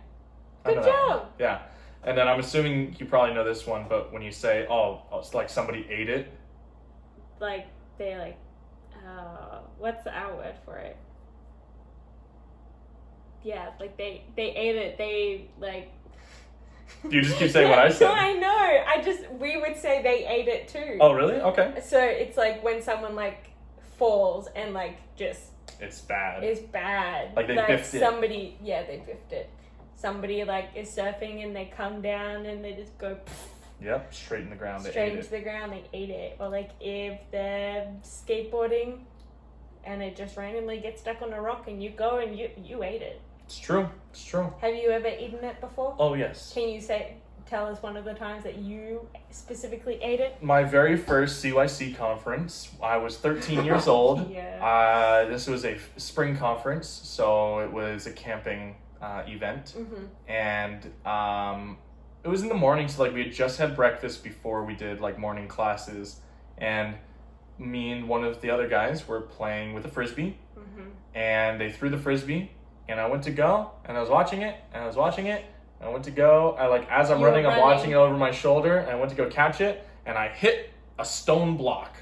I know Good that one. job. Yeah. And then I'm assuming you probably know this one, but when you say, oh, it's like somebody ate it. Like, they're like, what's our word for it? Yeah, like they ate it. They like. You just keep saying what I said. No, I know. We would say they ate it too. Oh, really? Okay. So it's like when someone like falls and like just It's bad. is bad. Like they biffed it. Somebody, yeah, they biffed it. Somebody like is surfing and they come down and they just go Yep, straight in the ground. They straight ate into it. the ground. They ate it. Or like if they're skateboarding and it just randomly gets stuck on a rock and you go and you ate it. It's true. It's true. Have you ever eaten it before? Oh, yes. Can you tell us one of the times that you specifically ate it? My very first CYC conference, I was 13 years old. Yeah. This was a spring conference, so it was a camping event. Mm-hmm. And it was in the morning, so like we had just had breakfast before we did like morning classes. And me and one of the other guys were playing with a frisbee. Mm-hmm. And they threw the frisbee. And I went to go, and I was watching it, and I was watching it. I went to go, as I'm You were running, I'm running. watching it over my shoulder, and I went to go catch it, and I hit a stone block,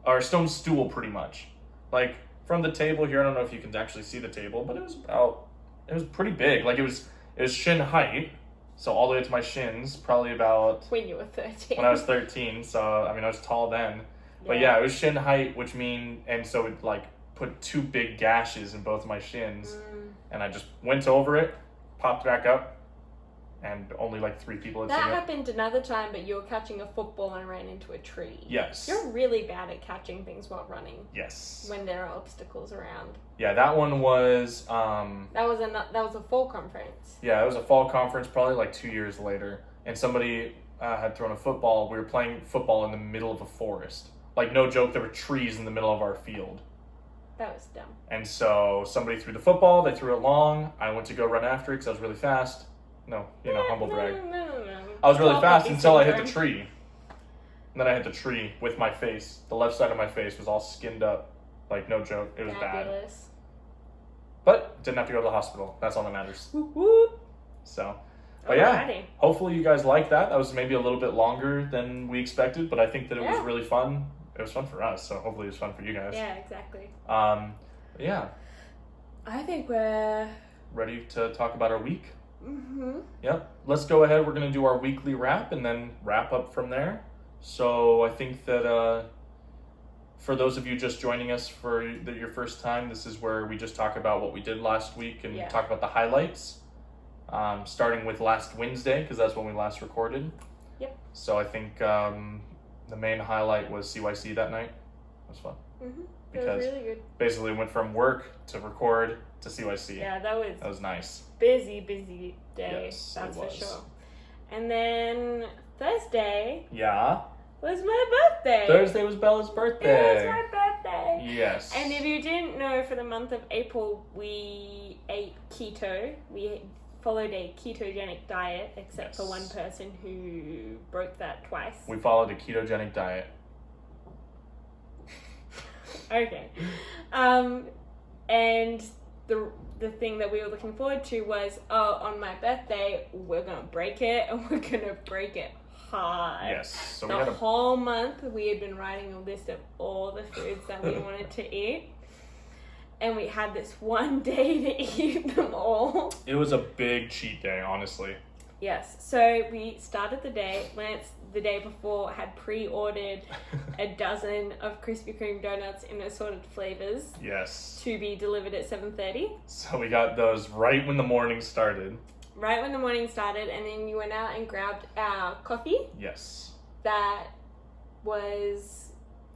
or a stone stool pretty much. Like, from the table here, I don't know if you can actually see the table, but it was pretty big. Like, it was shin height, So all the way to my shins, probably about... When you were 13. When I was 13, so, I mean, I was tall then. But yeah, it was shin height, which and so it, like, put 2 big gashes in both my shins. And I just went over it, popped back up, and only like 3 people had seen it. That happened another time, but you were catching a football and ran into a tree. Yes. You're really bad at catching things while running. Yes. When there are obstacles around. Yeah, that one was... That was a fall conference. Yeah, it was a fall conference probably like 2 years later. And somebody had thrown a football. We were playing football in the middle of a forest. Like, no joke, there were trees in the middle of our field. That was dumb. And so somebody threw the football, they threw it long. I went to go run after it because I was really fast. No, humble brag. No. I was really fast until I hit the tree. And then I hit the tree with my face. The left side of my face was all skinned up. Like, no joke. It was bad. But didn't have to go to the hospital. That's all that matters. Whoop, whoop. So, but yeah, hopefully you guys liked that. That was maybe a little bit longer than we expected, but I think that it was really fun. It was fun for us, so hopefully it was fun for you guys. Yeah, exactly. Yeah. I think we're... ready to talk about our week? Mm-hmm. Yep. Let's go ahead. We're going to do our weekly wrap and then wrap up from there. So I think that for those of you just joining us for your first time, this is where we just talk about what we did last week and talk about the highlights. Starting with last Wednesday, because that's when we last recorded. Yep. So I think the main highlight was CYC that night. It was fun. Mm-hmm. Because it was really good. Basically went from work to record to CYC. Yeah, that was nice. Busy day. Yes, that's for sure. And then Thursday. Yeah. Was my birthday. Thursday was Bella's birthday. It was my birthday. Yes. And if you didn't know, for the month of April, we ate keto. We followed a ketogenic diet, except for one person who broke that twice. We followed a ketogenic diet. Okay. And the thing that we were looking forward to was, on my birthday, we're going to break it, and we're going to break it hard. Yes. So the whole month, we had been writing a list of all the foods that we wanted to eat. And we had this one day to eat them all. It was a big cheat day, honestly. Yes. So we started the day. Lance, the day before, had pre-ordered a dozen of Krispy Kreme donuts in assorted flavors. Yes. To be delivered at 7:30. So we got those right when the morning started. Right when the morning started, and then you went out and grabbed our coffee. Yes. That was...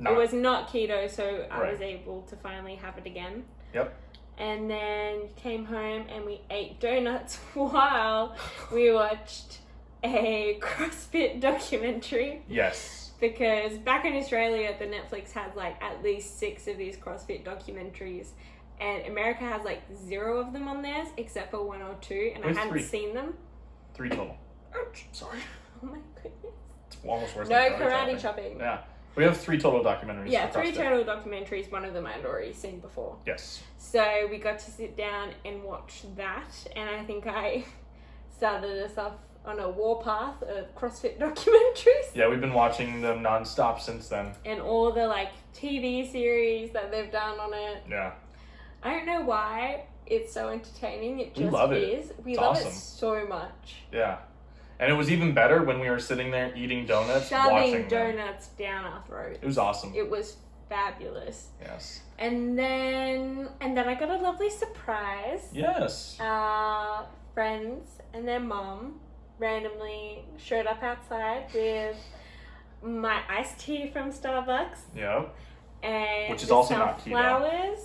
It was not keto, so I was able to finally have it again. Yep. And then came home and we ate donuts while we watched a CrossFit documentary. Yes. Because back in Australia, the Netflix had like at least 6 of these CrossFit documentaries. And America has like 0 of them on theirs, except for 1 or 2. And I hadn't seen them. 3 total. Ouch, sorry. Oh my goodness. It's almost worse than karate chopping. Yeah. We have 3 total documentaries. Yeah, 3 total documentaries. One of them I'd already seen before. Yes. So we got to sit down and watch that, and I think I started us off on a warpath of CrossFit documentaries. Yeah, we've been watching them nonstop since then. And all the like TV series that they've done on it. Yeah. I don't know why it's so entertaining. It just love it. is. We love it so much. Yeah. And it was even better when we were sitting there eating donuts, shoving donuts down our throats. It was awesome. It was fabulous. Yes. And then I got a lovely surprise. Yes. Our friends and their mom randomly showed up outside with my iced tea from Starbucks. Yep. And which is also not keto. Flowers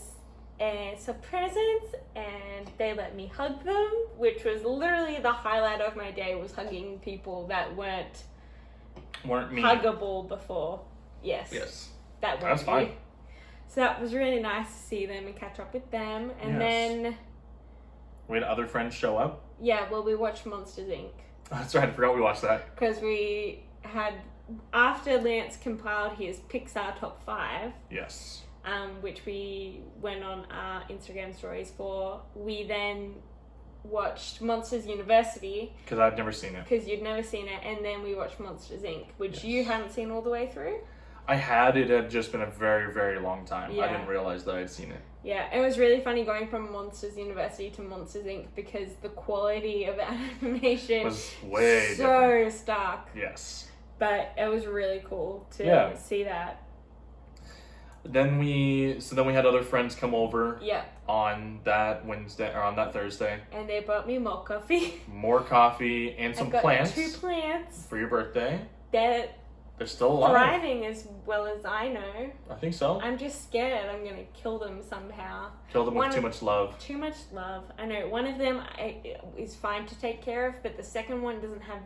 and some presents, and they let me hug them, which was literally the highlight of my day, was hugging people that weren't me. Huggable before. Yes. That weren't That's fine. So that was really nice to see them and catch up with them. And then we had other friends show up. Yeah, well, we watched Monsters Inc. That's right, I forgot we watched that. Because we had, after Lance compiled his Pixar top 5. Yes. Which we went on our Instagram stories for. We then watched Monsters University. Because I'd never seen it. Because you'd never seen it. And then we watched Monsters Inc., which you hadn't seen all the way through. I had. It had just been a very, very long time. Yeah. I didn't realize that I'd seen it. Yeah, it was really funny going from Monsters University to Monsters Inc. because the quality of animation Was way so different. stark. Yes. But it was really cool to see that. Then we had other friends come over Yeah. on that Wednesday or on that Thursday. And they brought me more coffee. More coffee and some I got plants 2 plants. for your birthday. They're They're still alive. thriving as well as I know. I think so. I'm just scared I'm going to kill them somehow. Kill them with too much love. Too much love. I know. One of them is fine to take care of, but the second one doesn't have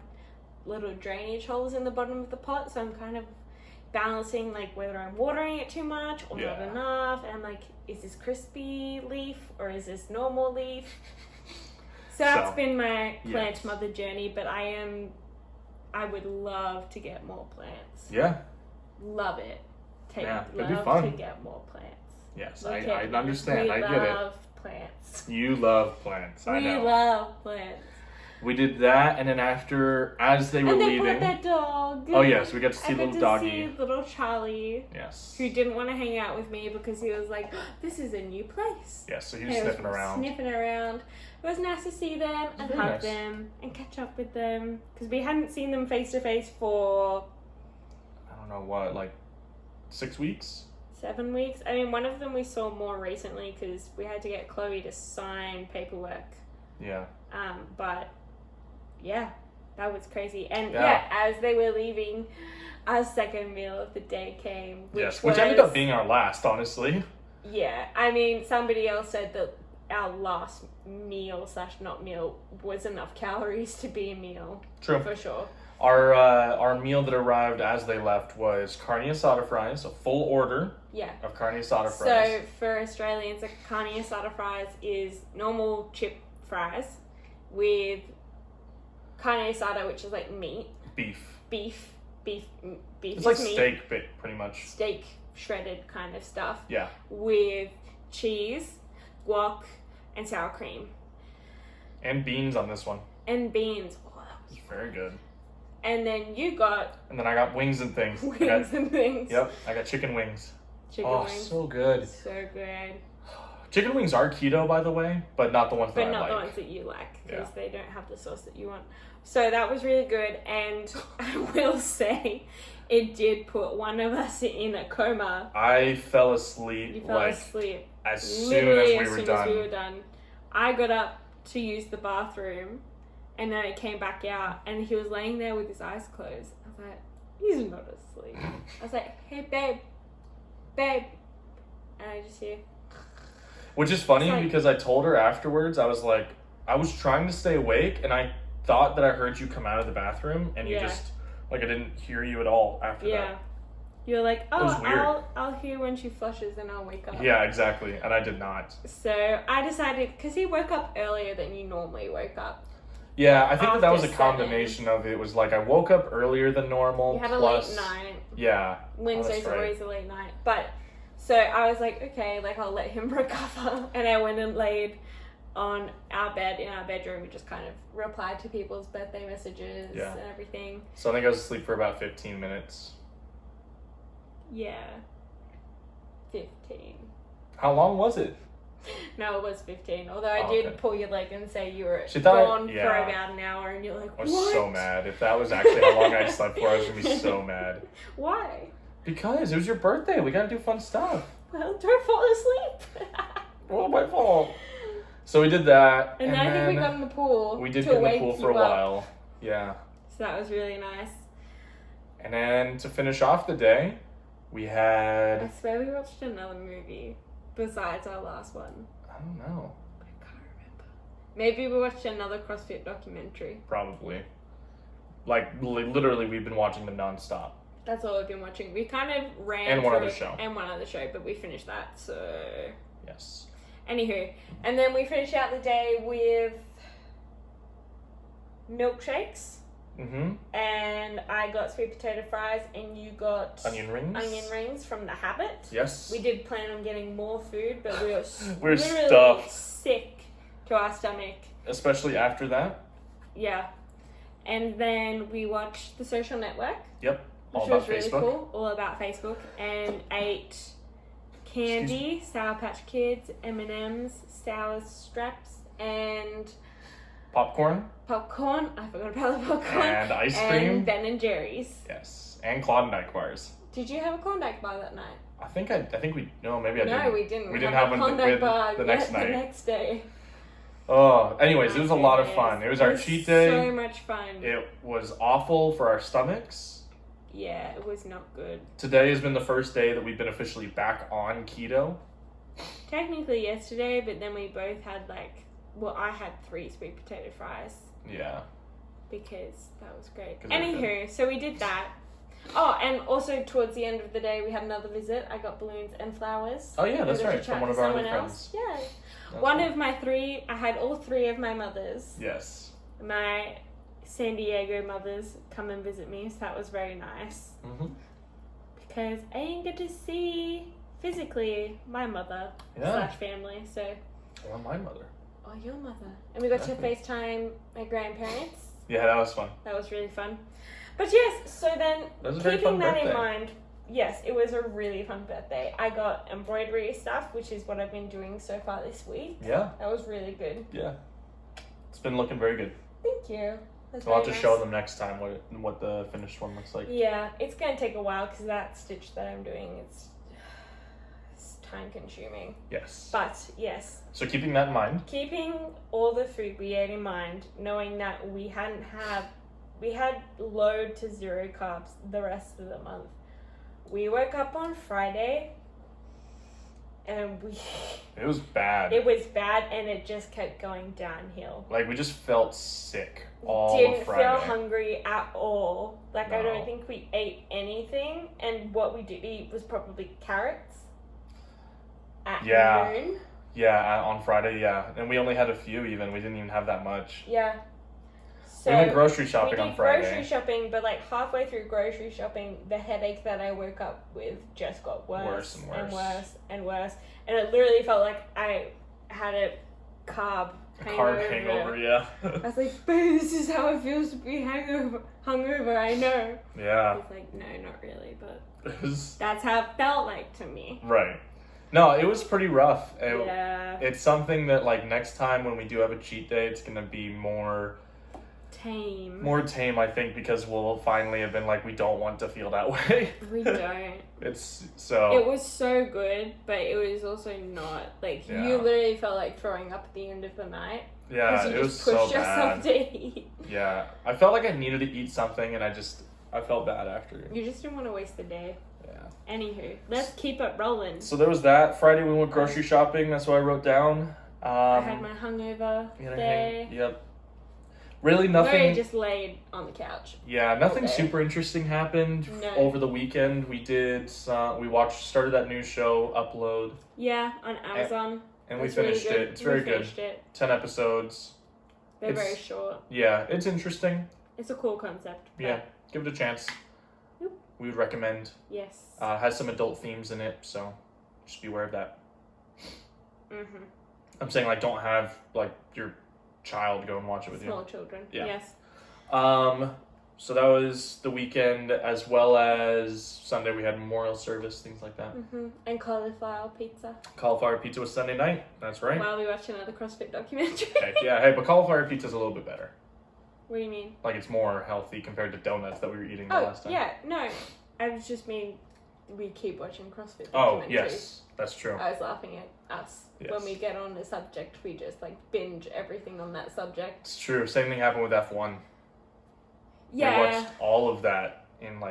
little drainage holes in the bottom of the pot, so I'm kind of balancing like whether I'm watering it too much or not enough, and I'm like, is this crispy leaf or is this normal leaf? So that's been my plant mother journey, but I would love to get more plants. Yeah. Love it. It'd be Love fun to get more plants. Yes, Look I at understand. I get it. We love plants. You love plants. I know. We love plants. We did that, and then as they were and they leaving. brought their dog. Oh yes, we got to see I got little to doggy. see little Charlie. Yes. Who didn't want to hang out with me because he was like, this is a new place. Yes, so he was And sniffing around. Sniffing around. It was nice to see them and Very hug nice. them and catch up with them because we hadn't seen them face to face for I don't know what, like 6 weeks? 7 weeks. I mean, one of them we saw more recently because we had to get Chloe to sign paperwork. Yeah. But yeah, that was crazy. And Yeah. as they were leaving, our second meal of the day came. Which ended up being our last, honestly. Yeah, I mean, somebody else said that our last meal / not meal was enough calories to be a meal. True. For sure. Our meal that arrived as they left was carne asada fries, a full order Yeah. of carne asada fries. So for Australians, a carne asada fries is normal chip fries with carne asada, which is like meat. Beef. It's is like meat. steak, pretty much. Steak, shredded kind of stuff. Yeah. With cheese, guac, and sour cream. And beans on this one. And beans. Oh, that was It's very good. And then you got And then I got wings and things. wings and things. Yep, I got chicken wings. Chicken wings. So good. So good. Chicken wings are keto, by the way, but not the ones that I like. But not the ones that you like, because Yeah. they don't have the sauce that you want. So that was really good, and I will say, it did put one of us in a coma. I fell asleep. You fell asleep. As soon Literally as we were done. I got up to use the bathroom, and then I came back out, and he was laying there with his eyes closed. I was like, he's not asleep. I was like, hey, babe. And I just hear... Which is funny Sorry. because I told her afterwards, I was like, I was trying to stay awake, and I thought that I heard you come out of the bathroom, and you just, like, I didn't hear you at all after that. You're like, was weird. I'll hear when she flushes and I'll wake up. Yeah, exactly. And I did not. So I decided, because he woke up earlier than you normally wake up. Yeah, I think that was a After combination of it was like I woke up earlier than normal. You had plus, a late night. Yeah. Wednesday's right. always a late night. But, so I was like, okay, like I'll let him recover. And I went and laid on our bed in our bedroom. We just kind of replied to people's birthday messages and everything. So I think I was asleep for about 15 minutes. Yeah. 15. How long was it? No, it was 15. Although I did pull your leg and say you were gone for about an hour, and you're like, what? I was so mad. If that was actually how long I slept for, I was going to be so mad. Why? Because it was your birthday. We got to do fun stuff. Well, don't fall asleep. Well, my fault. So we did that. And then I think we got in the pool. We did to get in the wake pool for a you up. while. Yeah. So that was really nice. And then to finish off the day, we had... I swear we watched another movie besides our last one. I don't know. I can't remember. Maybe we watched another CrossFit documentary. Probably. Like, literally, we've been watching them nonstop. That's all we've been watching. We kind of ran And one through other show. And one other show, but we finished that, so... Yes. Anywho. And then we finished out the day with milkshakes. Mm-hmm. And I got sweet potato fries, and you got... Onion rings. From The Habit. Yes. We did plan on getting more food, but we were We're literally stuffed. sick to our stomach. Especially after that. Yeah. And then we watched The Social Network. Yep. all which about was really Facebook. cool, all about Facebook, and ate candy, Sour Patch Kids, M&M's, Sour Straps, and Popcorn. popcorn. I forgot about the popcorn. And ice cream. And Ben and Jerry's. Yes. And Klondike bars. Did you have a Klondike bar that night? I think we, no, maybe I didn't. No, we didn't. We didn't have a one Klondike bar the next night. the next day. Oh, anyways, it was a lot of fun. It was our cheat day. So much fun. It was awful for our stomachs. Yeah, it was not good. Today has been the first day that we've been officially back on keto. Technically yesterday, but then we both had I had 3 sweet potato fries. Yeah. Because that was great. 'Cause Anywho, so we did that. Oh, and also towards the end of the day, we had another visit. I got balloons and flowers. Oh yeah, that's We got to right. chat From one to of our other someone friends. else. Yeah. That's One right. of my 3, I had all 3 of my mothers. Yes. My San Diego mothers come and visit me, so that was very nice. Mm-hmm. Because I didn't get to see physically my mother / family, so. Or my mother. Oh, your mother. And we got Exactly. to FaceTime my grandparents. Yeah, that was fun. That was really fun. But yes, so then That was a very keeping fun that birthday. in mind, yes, it was a really fun birthday. I got embroidery stuff, which is what I've been doing so far this week. Yeah. That was really good. Yeah. It's been looking very good. Thank you. That's We'll have very to nice. show them next time what the finished one looks like. Yeah, it's going to take a while because that stitch that I'm doing, it's time consuming. Yes. But yes, So keeping that in mind. keeping all the food we ate in mind, knowing that we had low to 0 carbs the rest of the month. We woke up on Friday and It was bad. it was bad and it just kept going downhill. Like we just felt sick all Didn't of Friday. feel hungry at all. I No. don't think we ate anything, and what we did eat was probably carrots at Yeah. noon. Yeah, on Friday, yeah. And we only had a few even. We didn't even have that much. Yeah. So We went grocery we shopping did on Friday. grocery shopping, but halfway through grocery shopping, the headache that I woke up with just got worse and and worse. worse and worse, and it literally felt like I had a carb Hangover, yeah. I was like, babe, this is how it feels to be hungover, I know. Yeah. He's like, no, not really, but It was that's how it felt like to me. right. No, it was pretty rough. Yeah. It's something that next time when we do have a cheat day, it's gonna be more tame, I think, because we'll finally have been we don't want to feel that way. We don't. It's so. It was so good, but it was also not. Yeah. You literally felt like throwing up at the end of the night. Yeah, Because you it was just so pushed bad. yourself to eat. Yeah, I felt like I needed to eat something, and I felt bad after. You just didn't want to waste the day. Yeah. Anywho, let's keep it rolling. So there was that. Friday we went grocery shopping. That's what I wrote down. I had my hungover day. Yep. Really Literally nothing. just laid on the couch. Yeah, nothing all day. super interesting happened No. over the weekend. We did. Started that new show, Upload, Yeah, on Amazon. and we It's really finished good. it. It's very We good. finished it. 10 episodes. They're It's- very short. Yeah, it's interesting. It's a cool concept. but Yeah, give it a chance. Yep. We would recommend. Yes. Has some adult themes in it, so just be aware of that. Mm-hmm. I'm saying don't have your child go and watch it with Small children. Yeah. Yes. you. So that was the weekend, as well as Sunday we had memorial service, things like that. Mm-hmm. And cauliflower pizza. Cauliflower pizza was Sunday night. That's right. While we watched another CrossFit documentary. Heck yeah, hey, but cauliflower pizza's a little bit better. What do you mean? It's more healthy compared to donuts that we were eating the Oh, last time. yeah. No. I was just mean we keep watching CrossFit Oh, documentaries. yes, that's true. I was laughing at us. Yes. When we get on the subject, we just binge everything on that subject. It's true. Same thing happened with F1. Yeah. We watched all of that in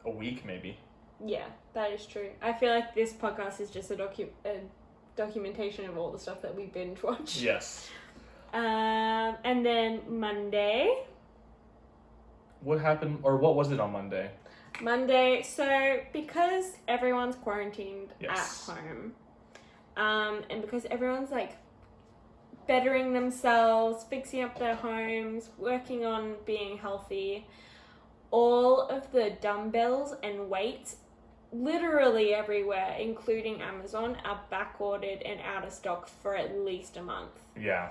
a week, maybe. Yeah, that is true. I feel like this podcast is just a documentation of all the stuff that we binge watch. Yes. And then Monday. What happened, or what was it on Monday? Monday, so because everyone's quarantined Yes. at home, and because everyone's bettering themselves, fixing up their homes, working on being healthy, all of the dumbbells and weights literally everywhere, including Amazon, are back ordered and out of stock for at least a month. Yeah.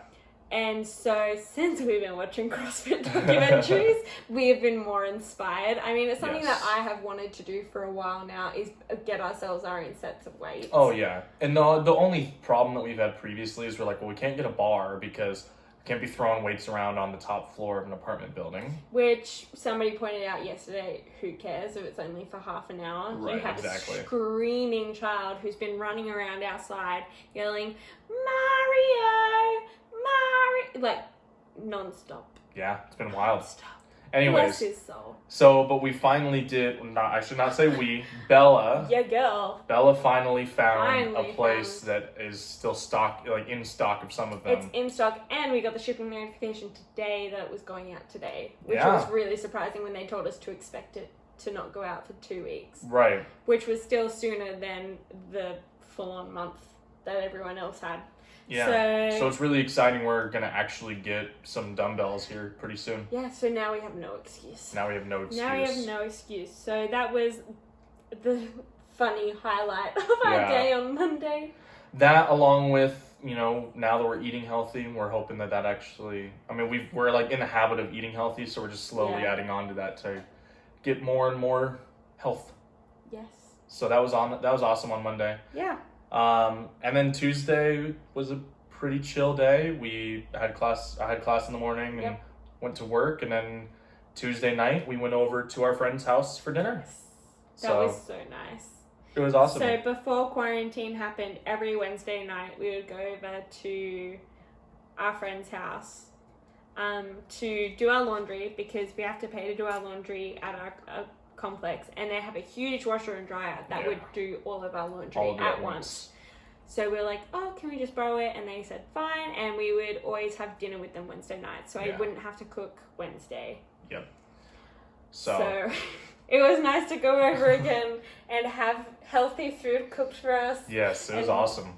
And so, since we've been watching CrossFit documentaries, we have been more inspired. I mean, it's something that I have wanted to do for a while now, is get ourselves our own sets of weights. Oh, yeah. And the only problem that we've had previously is we're like, well, we can't get a bar because we can't be throwing weights around on the top floor of an apartment building. Which somebody pointed out yesterday, who cares if it's only for half an hour? Right, you have exactly. a screaming child who's been running around outside yelling, Mario! Like, non-stop. Yeah, it's been wild. Non-stop. Anyways, Bless his soul. So, but we finally did, I should not say we, Bella. Yeah, girl. Bella finally found a place that is still in stock of some of them. It's in stock, and we got the shipping notification today that it was going out today, which was really surprising when they told us to expect it to not go out for 2 weeks. Right. Which was still sooner than the full-on month that everyone else had. Yeah. So it's really exciting. We're going to actually get some dumbbells here pretty soon. Yeah, so now we have no excuse. Now we have no excuse. So that was the funny highlight of our day on Monday. That, along with, now that we're eating healthy, we're hoping that actually, we're like in the habit of eating healthy, so we're just slowly adding on to that to get more and more health. Yes. So that was awesome on Monday. Yeah. And then Tuesday was a pretty chill day. I had class in the morning and went to work, and then Tuesday night we went over to our friend's house for dinner. Yes. That was so nice. It was awesome. So before quarantine happened, every Wednesday night we would go over to our friend's house to do our laundry, because we have to pay to do our laundry at our complex, and they have a huge washer and dryer that would do all of our laundry at once. So we're like, oh, can we just borrow it? And they said fine, and we would always have dinner with them Wednesday night, so I wouldn't have to cook Wednesday. Yep. So it was nice to go over again and have healthy food cooked for us. Yes, it was awesome.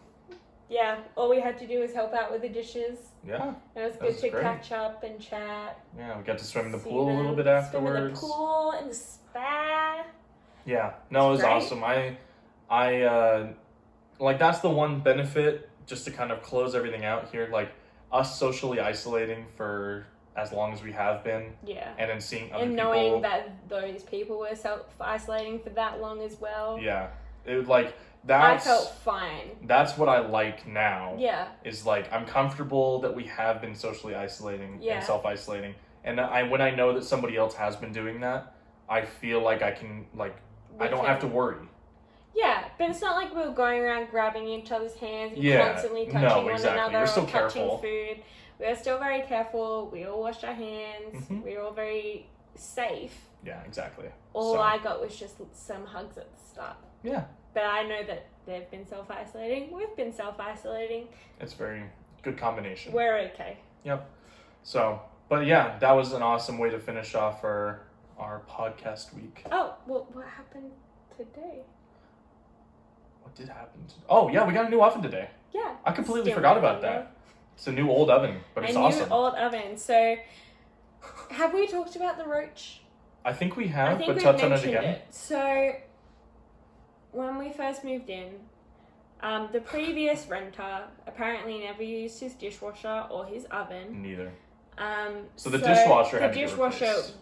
Yeah, all we had to do was help out with the dishes. Yeah. And it was good to catch up and chat. Yeah, we got to swim in the pool a little bit afterwards. Swim in the pool, in the spa. Yeah, no, it was awesome. I that's the one benefit, just to kind of close everything out here, like us socially isolating for as long as we have been. Yeah. And then seeing other people. And knowing that those people were self-isolating for that long as well. Yeah. It was I felt fine. That's what I like now. Yeah. Is I'm comfortable that we have been socially isolating and self-isolating. And when I know that somebody else has been doing that, I feel like I can, I don't have to worry. Yeah, but it's not like we were going around grabbing each other's hands and constantly touching one another or touching food. We were still very careful. We all washed our hands. Mm-hmm. We were all very safe. Yeah, exactly. All I got was just some hugs at the start. Yeah. But I know that they've been self-isolating. We've been self-isolating. It's a very good combination. We're okay. Yep. So, but yeah, that was an awesome way to finish off our podcast week. Oh, well, what happened today? What did happen today? Oh, yeah, we got a new oven today. Yeah. I completely forgot about that. It's a new old oven, but it's awesome. A new old oven. So, have we talked about the roach? I think we have, but touch on it again. So, when we first moved in, the previous renter apparently never used his dishwasher or his oven. Neither. So the dishwasher had to get replaced. The dishwasher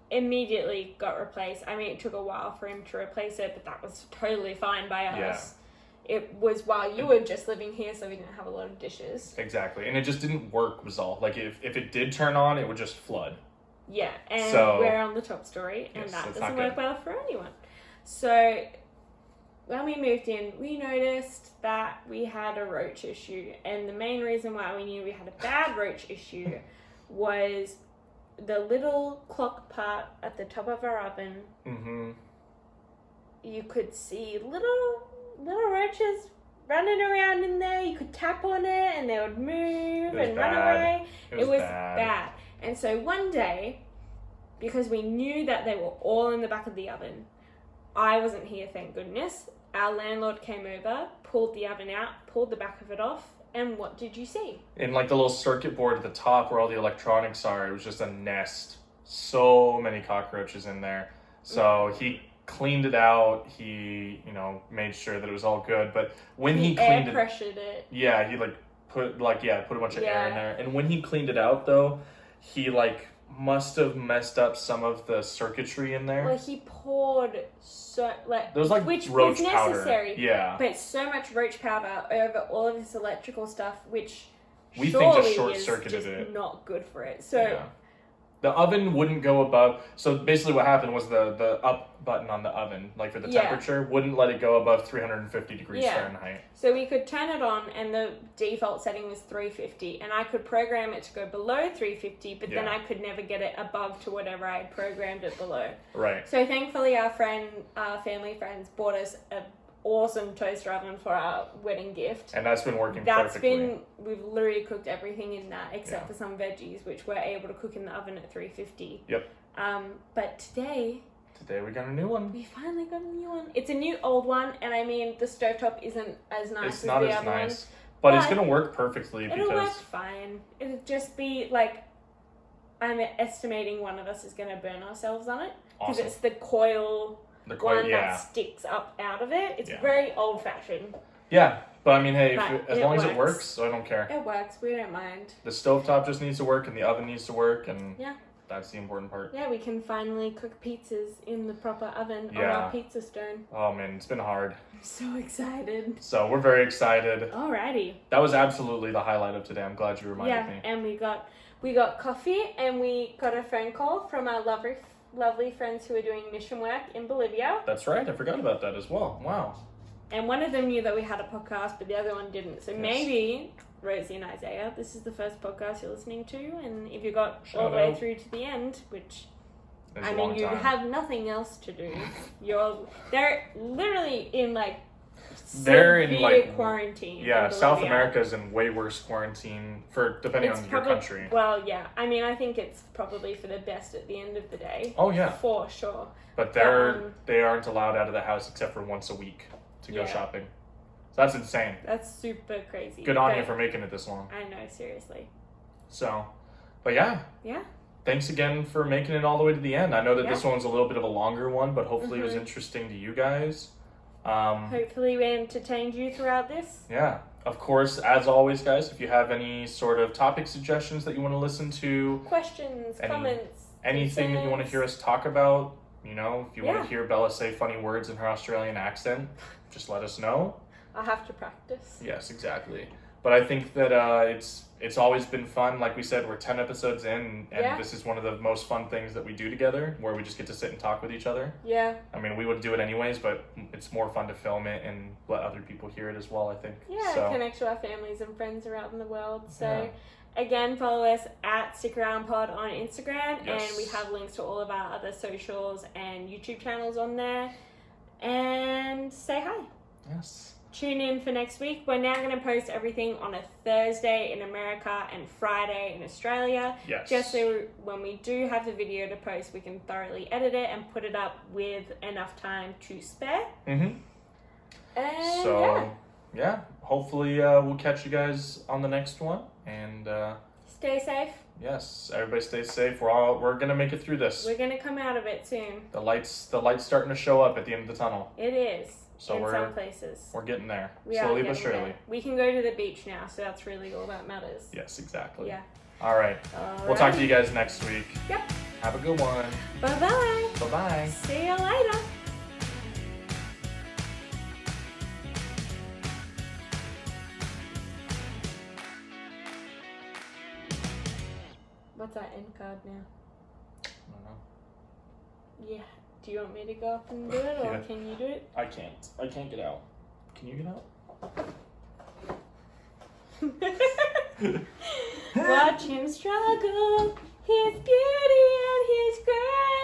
immediately got replaced. I mean, it took a while for him to replace it, but that was totally fine by us. Yeah. It was while you were just living here, so we didn't have a lot of dishes. Exactly. And it just didn't work, was all. If it did turn on, it would just flood. Yeah, and we're on the top story, and that doesn't work well for anyone. So, when we moved in, we noticed that we had a roach issue, and the main reason why we knew we had a bad roach issue was the little clock part at the top of our oven. Mm-hmm. You could see little roaches running around in there. You could tap on it, and they would move and run away. It was bad. And so one day, because we knew that they were all in the back of the oven, I wasn't here, thank goodness. Our landlord came over, pulled the oven out, pulled the back of it off, and what did you see? In the little circuit board at the top where all the electronics are, it was just a nest. So many cockroaches in there. So he cleaned it out. He, made sure that it was all good. But when he cleaned air pressured it. Yeah, he put a bunch of air in there. And when he cleaned it out, though, he like must have messed up some of the circuitry in there. Well, he poured there was like which roach was necessary, powder. Yeah, but so much roach powder over all of this electrical stuff, which we think just surely short-circuited is just it. not good for it. So the oven wouldn't go above. So basically, what happened was the up button on the oven, like for the temperature, wouldn't let it go above 350 degrees Fahrenheit. So we could turn it on, and the default setting was 350, and I could program it to go below 350, but then I could never get it above to whatever I had programmed it below. Right. So thankfully, our family friends bought us a awesome toaster oven for our wedding gift. And that's been working perfectly. We've literally cooked everything in that except for some veggies, which we're able to cook in the oven at 350. Yep. But today we got a new one. We finally got a new one. It's a new old one, and I mean, the stovetop isn't as nice as the other one. It's not as nice. But it's going to work perfectly it'll work fine. It'll just be like, I'm estimating one of us is going to burn ourselves on it. Because it's the coil one that sticks up out of it. It's very old-fashioned. Yeah, but I mean, hey, as long as it works, so I don't care. It works. We don't mind. The stovetop just needs to work, and the oven needs to work, and that's the important part. Yeah, we can finally cook pizzas in the proper oven on our pizza stone. Oh man, it's been hard. I'm so excited. So we're very excited. Alrighty. That was absolutely the highlight of today. I'm glad you reminded me. Yeah, and we got coffee, and we got a phone call from our lovely friends who are doing mission work in Bolivia. That's right. I forgot about that as well. Wow. And one of them knew that we had a podcast, but the other one didn't. So maybe, Rosie and Isaiah, this is the first podcast you're listening to, and if you got all the way through to the end, which, I mean, you have nothing else to do. They're literally in, like, severe quarantine. Yeah, South America's in way worse quarantine depending on your country. Well, yeah. I mean, I think it's probably for the best at the end of the day. Oh, yeah. For sure. But they aren't allowed out of the house except for once a week to go shopping. So that's insane. That's super crazy. Good on you for making it this long. I know, seriously. So, but yeah. Thanks again for making it all the way to the end. I know that this one's a little bit of a longer one, but hopefully it was interesting to you guys. Hopefully we entertained you throughout this. Yeah. Of course, as always, guys, if you have any sort of topic suggestions that you want to listen to, questions, comments, anything that you want to hear us talk about, you know, if you want to hear Bella say funny words in her Australian accent, just let us know. I'll have to practice. Yes, exactly. But I think that it's always been fun. Like we said, we're 10 episodes in, and this is one of the most fun things that we do together, where we just get to sit and talk with each other. Yeah. I mean, we would do it anyways, but it's more fun to film it and let other people hear it as well, I think. Yeah, connect to our families and friends around the world. So, again, follow us at Stick Around Pod on Instagram, and we have links to all of our other socials and YouTube channels on there. And say hi. Yes. Tune in for next week. We're now going to post everything on a Thursday in America and Friday in Australia. Yes. Just so when we do have the video to post, we can thoroughly edit it and put it up with enough time to spare. Mm-hmm. And so, hopefully we'll catch you guys on the next one. And stay safe. Yes, everybody stay safe. We're going to make it through this. We're going to come out of it soon. The light's starting to show up at the end of the tunnel. It is. So in some places. We're getting there. Slowly but surely. There. We can go to the beach now, so that's really all that matters. Yes, exactly. Yeah. All right. We'll talk to you guys next week. Yep. Have a good one. Bye-bye. Bye-bye. See you later. What's our end card now? I don't know. Yeah. Do you want me to go up and do it, or can you do it? I can't. I can't get out. Can you get out? Watch him struggle, his beauty and his grace.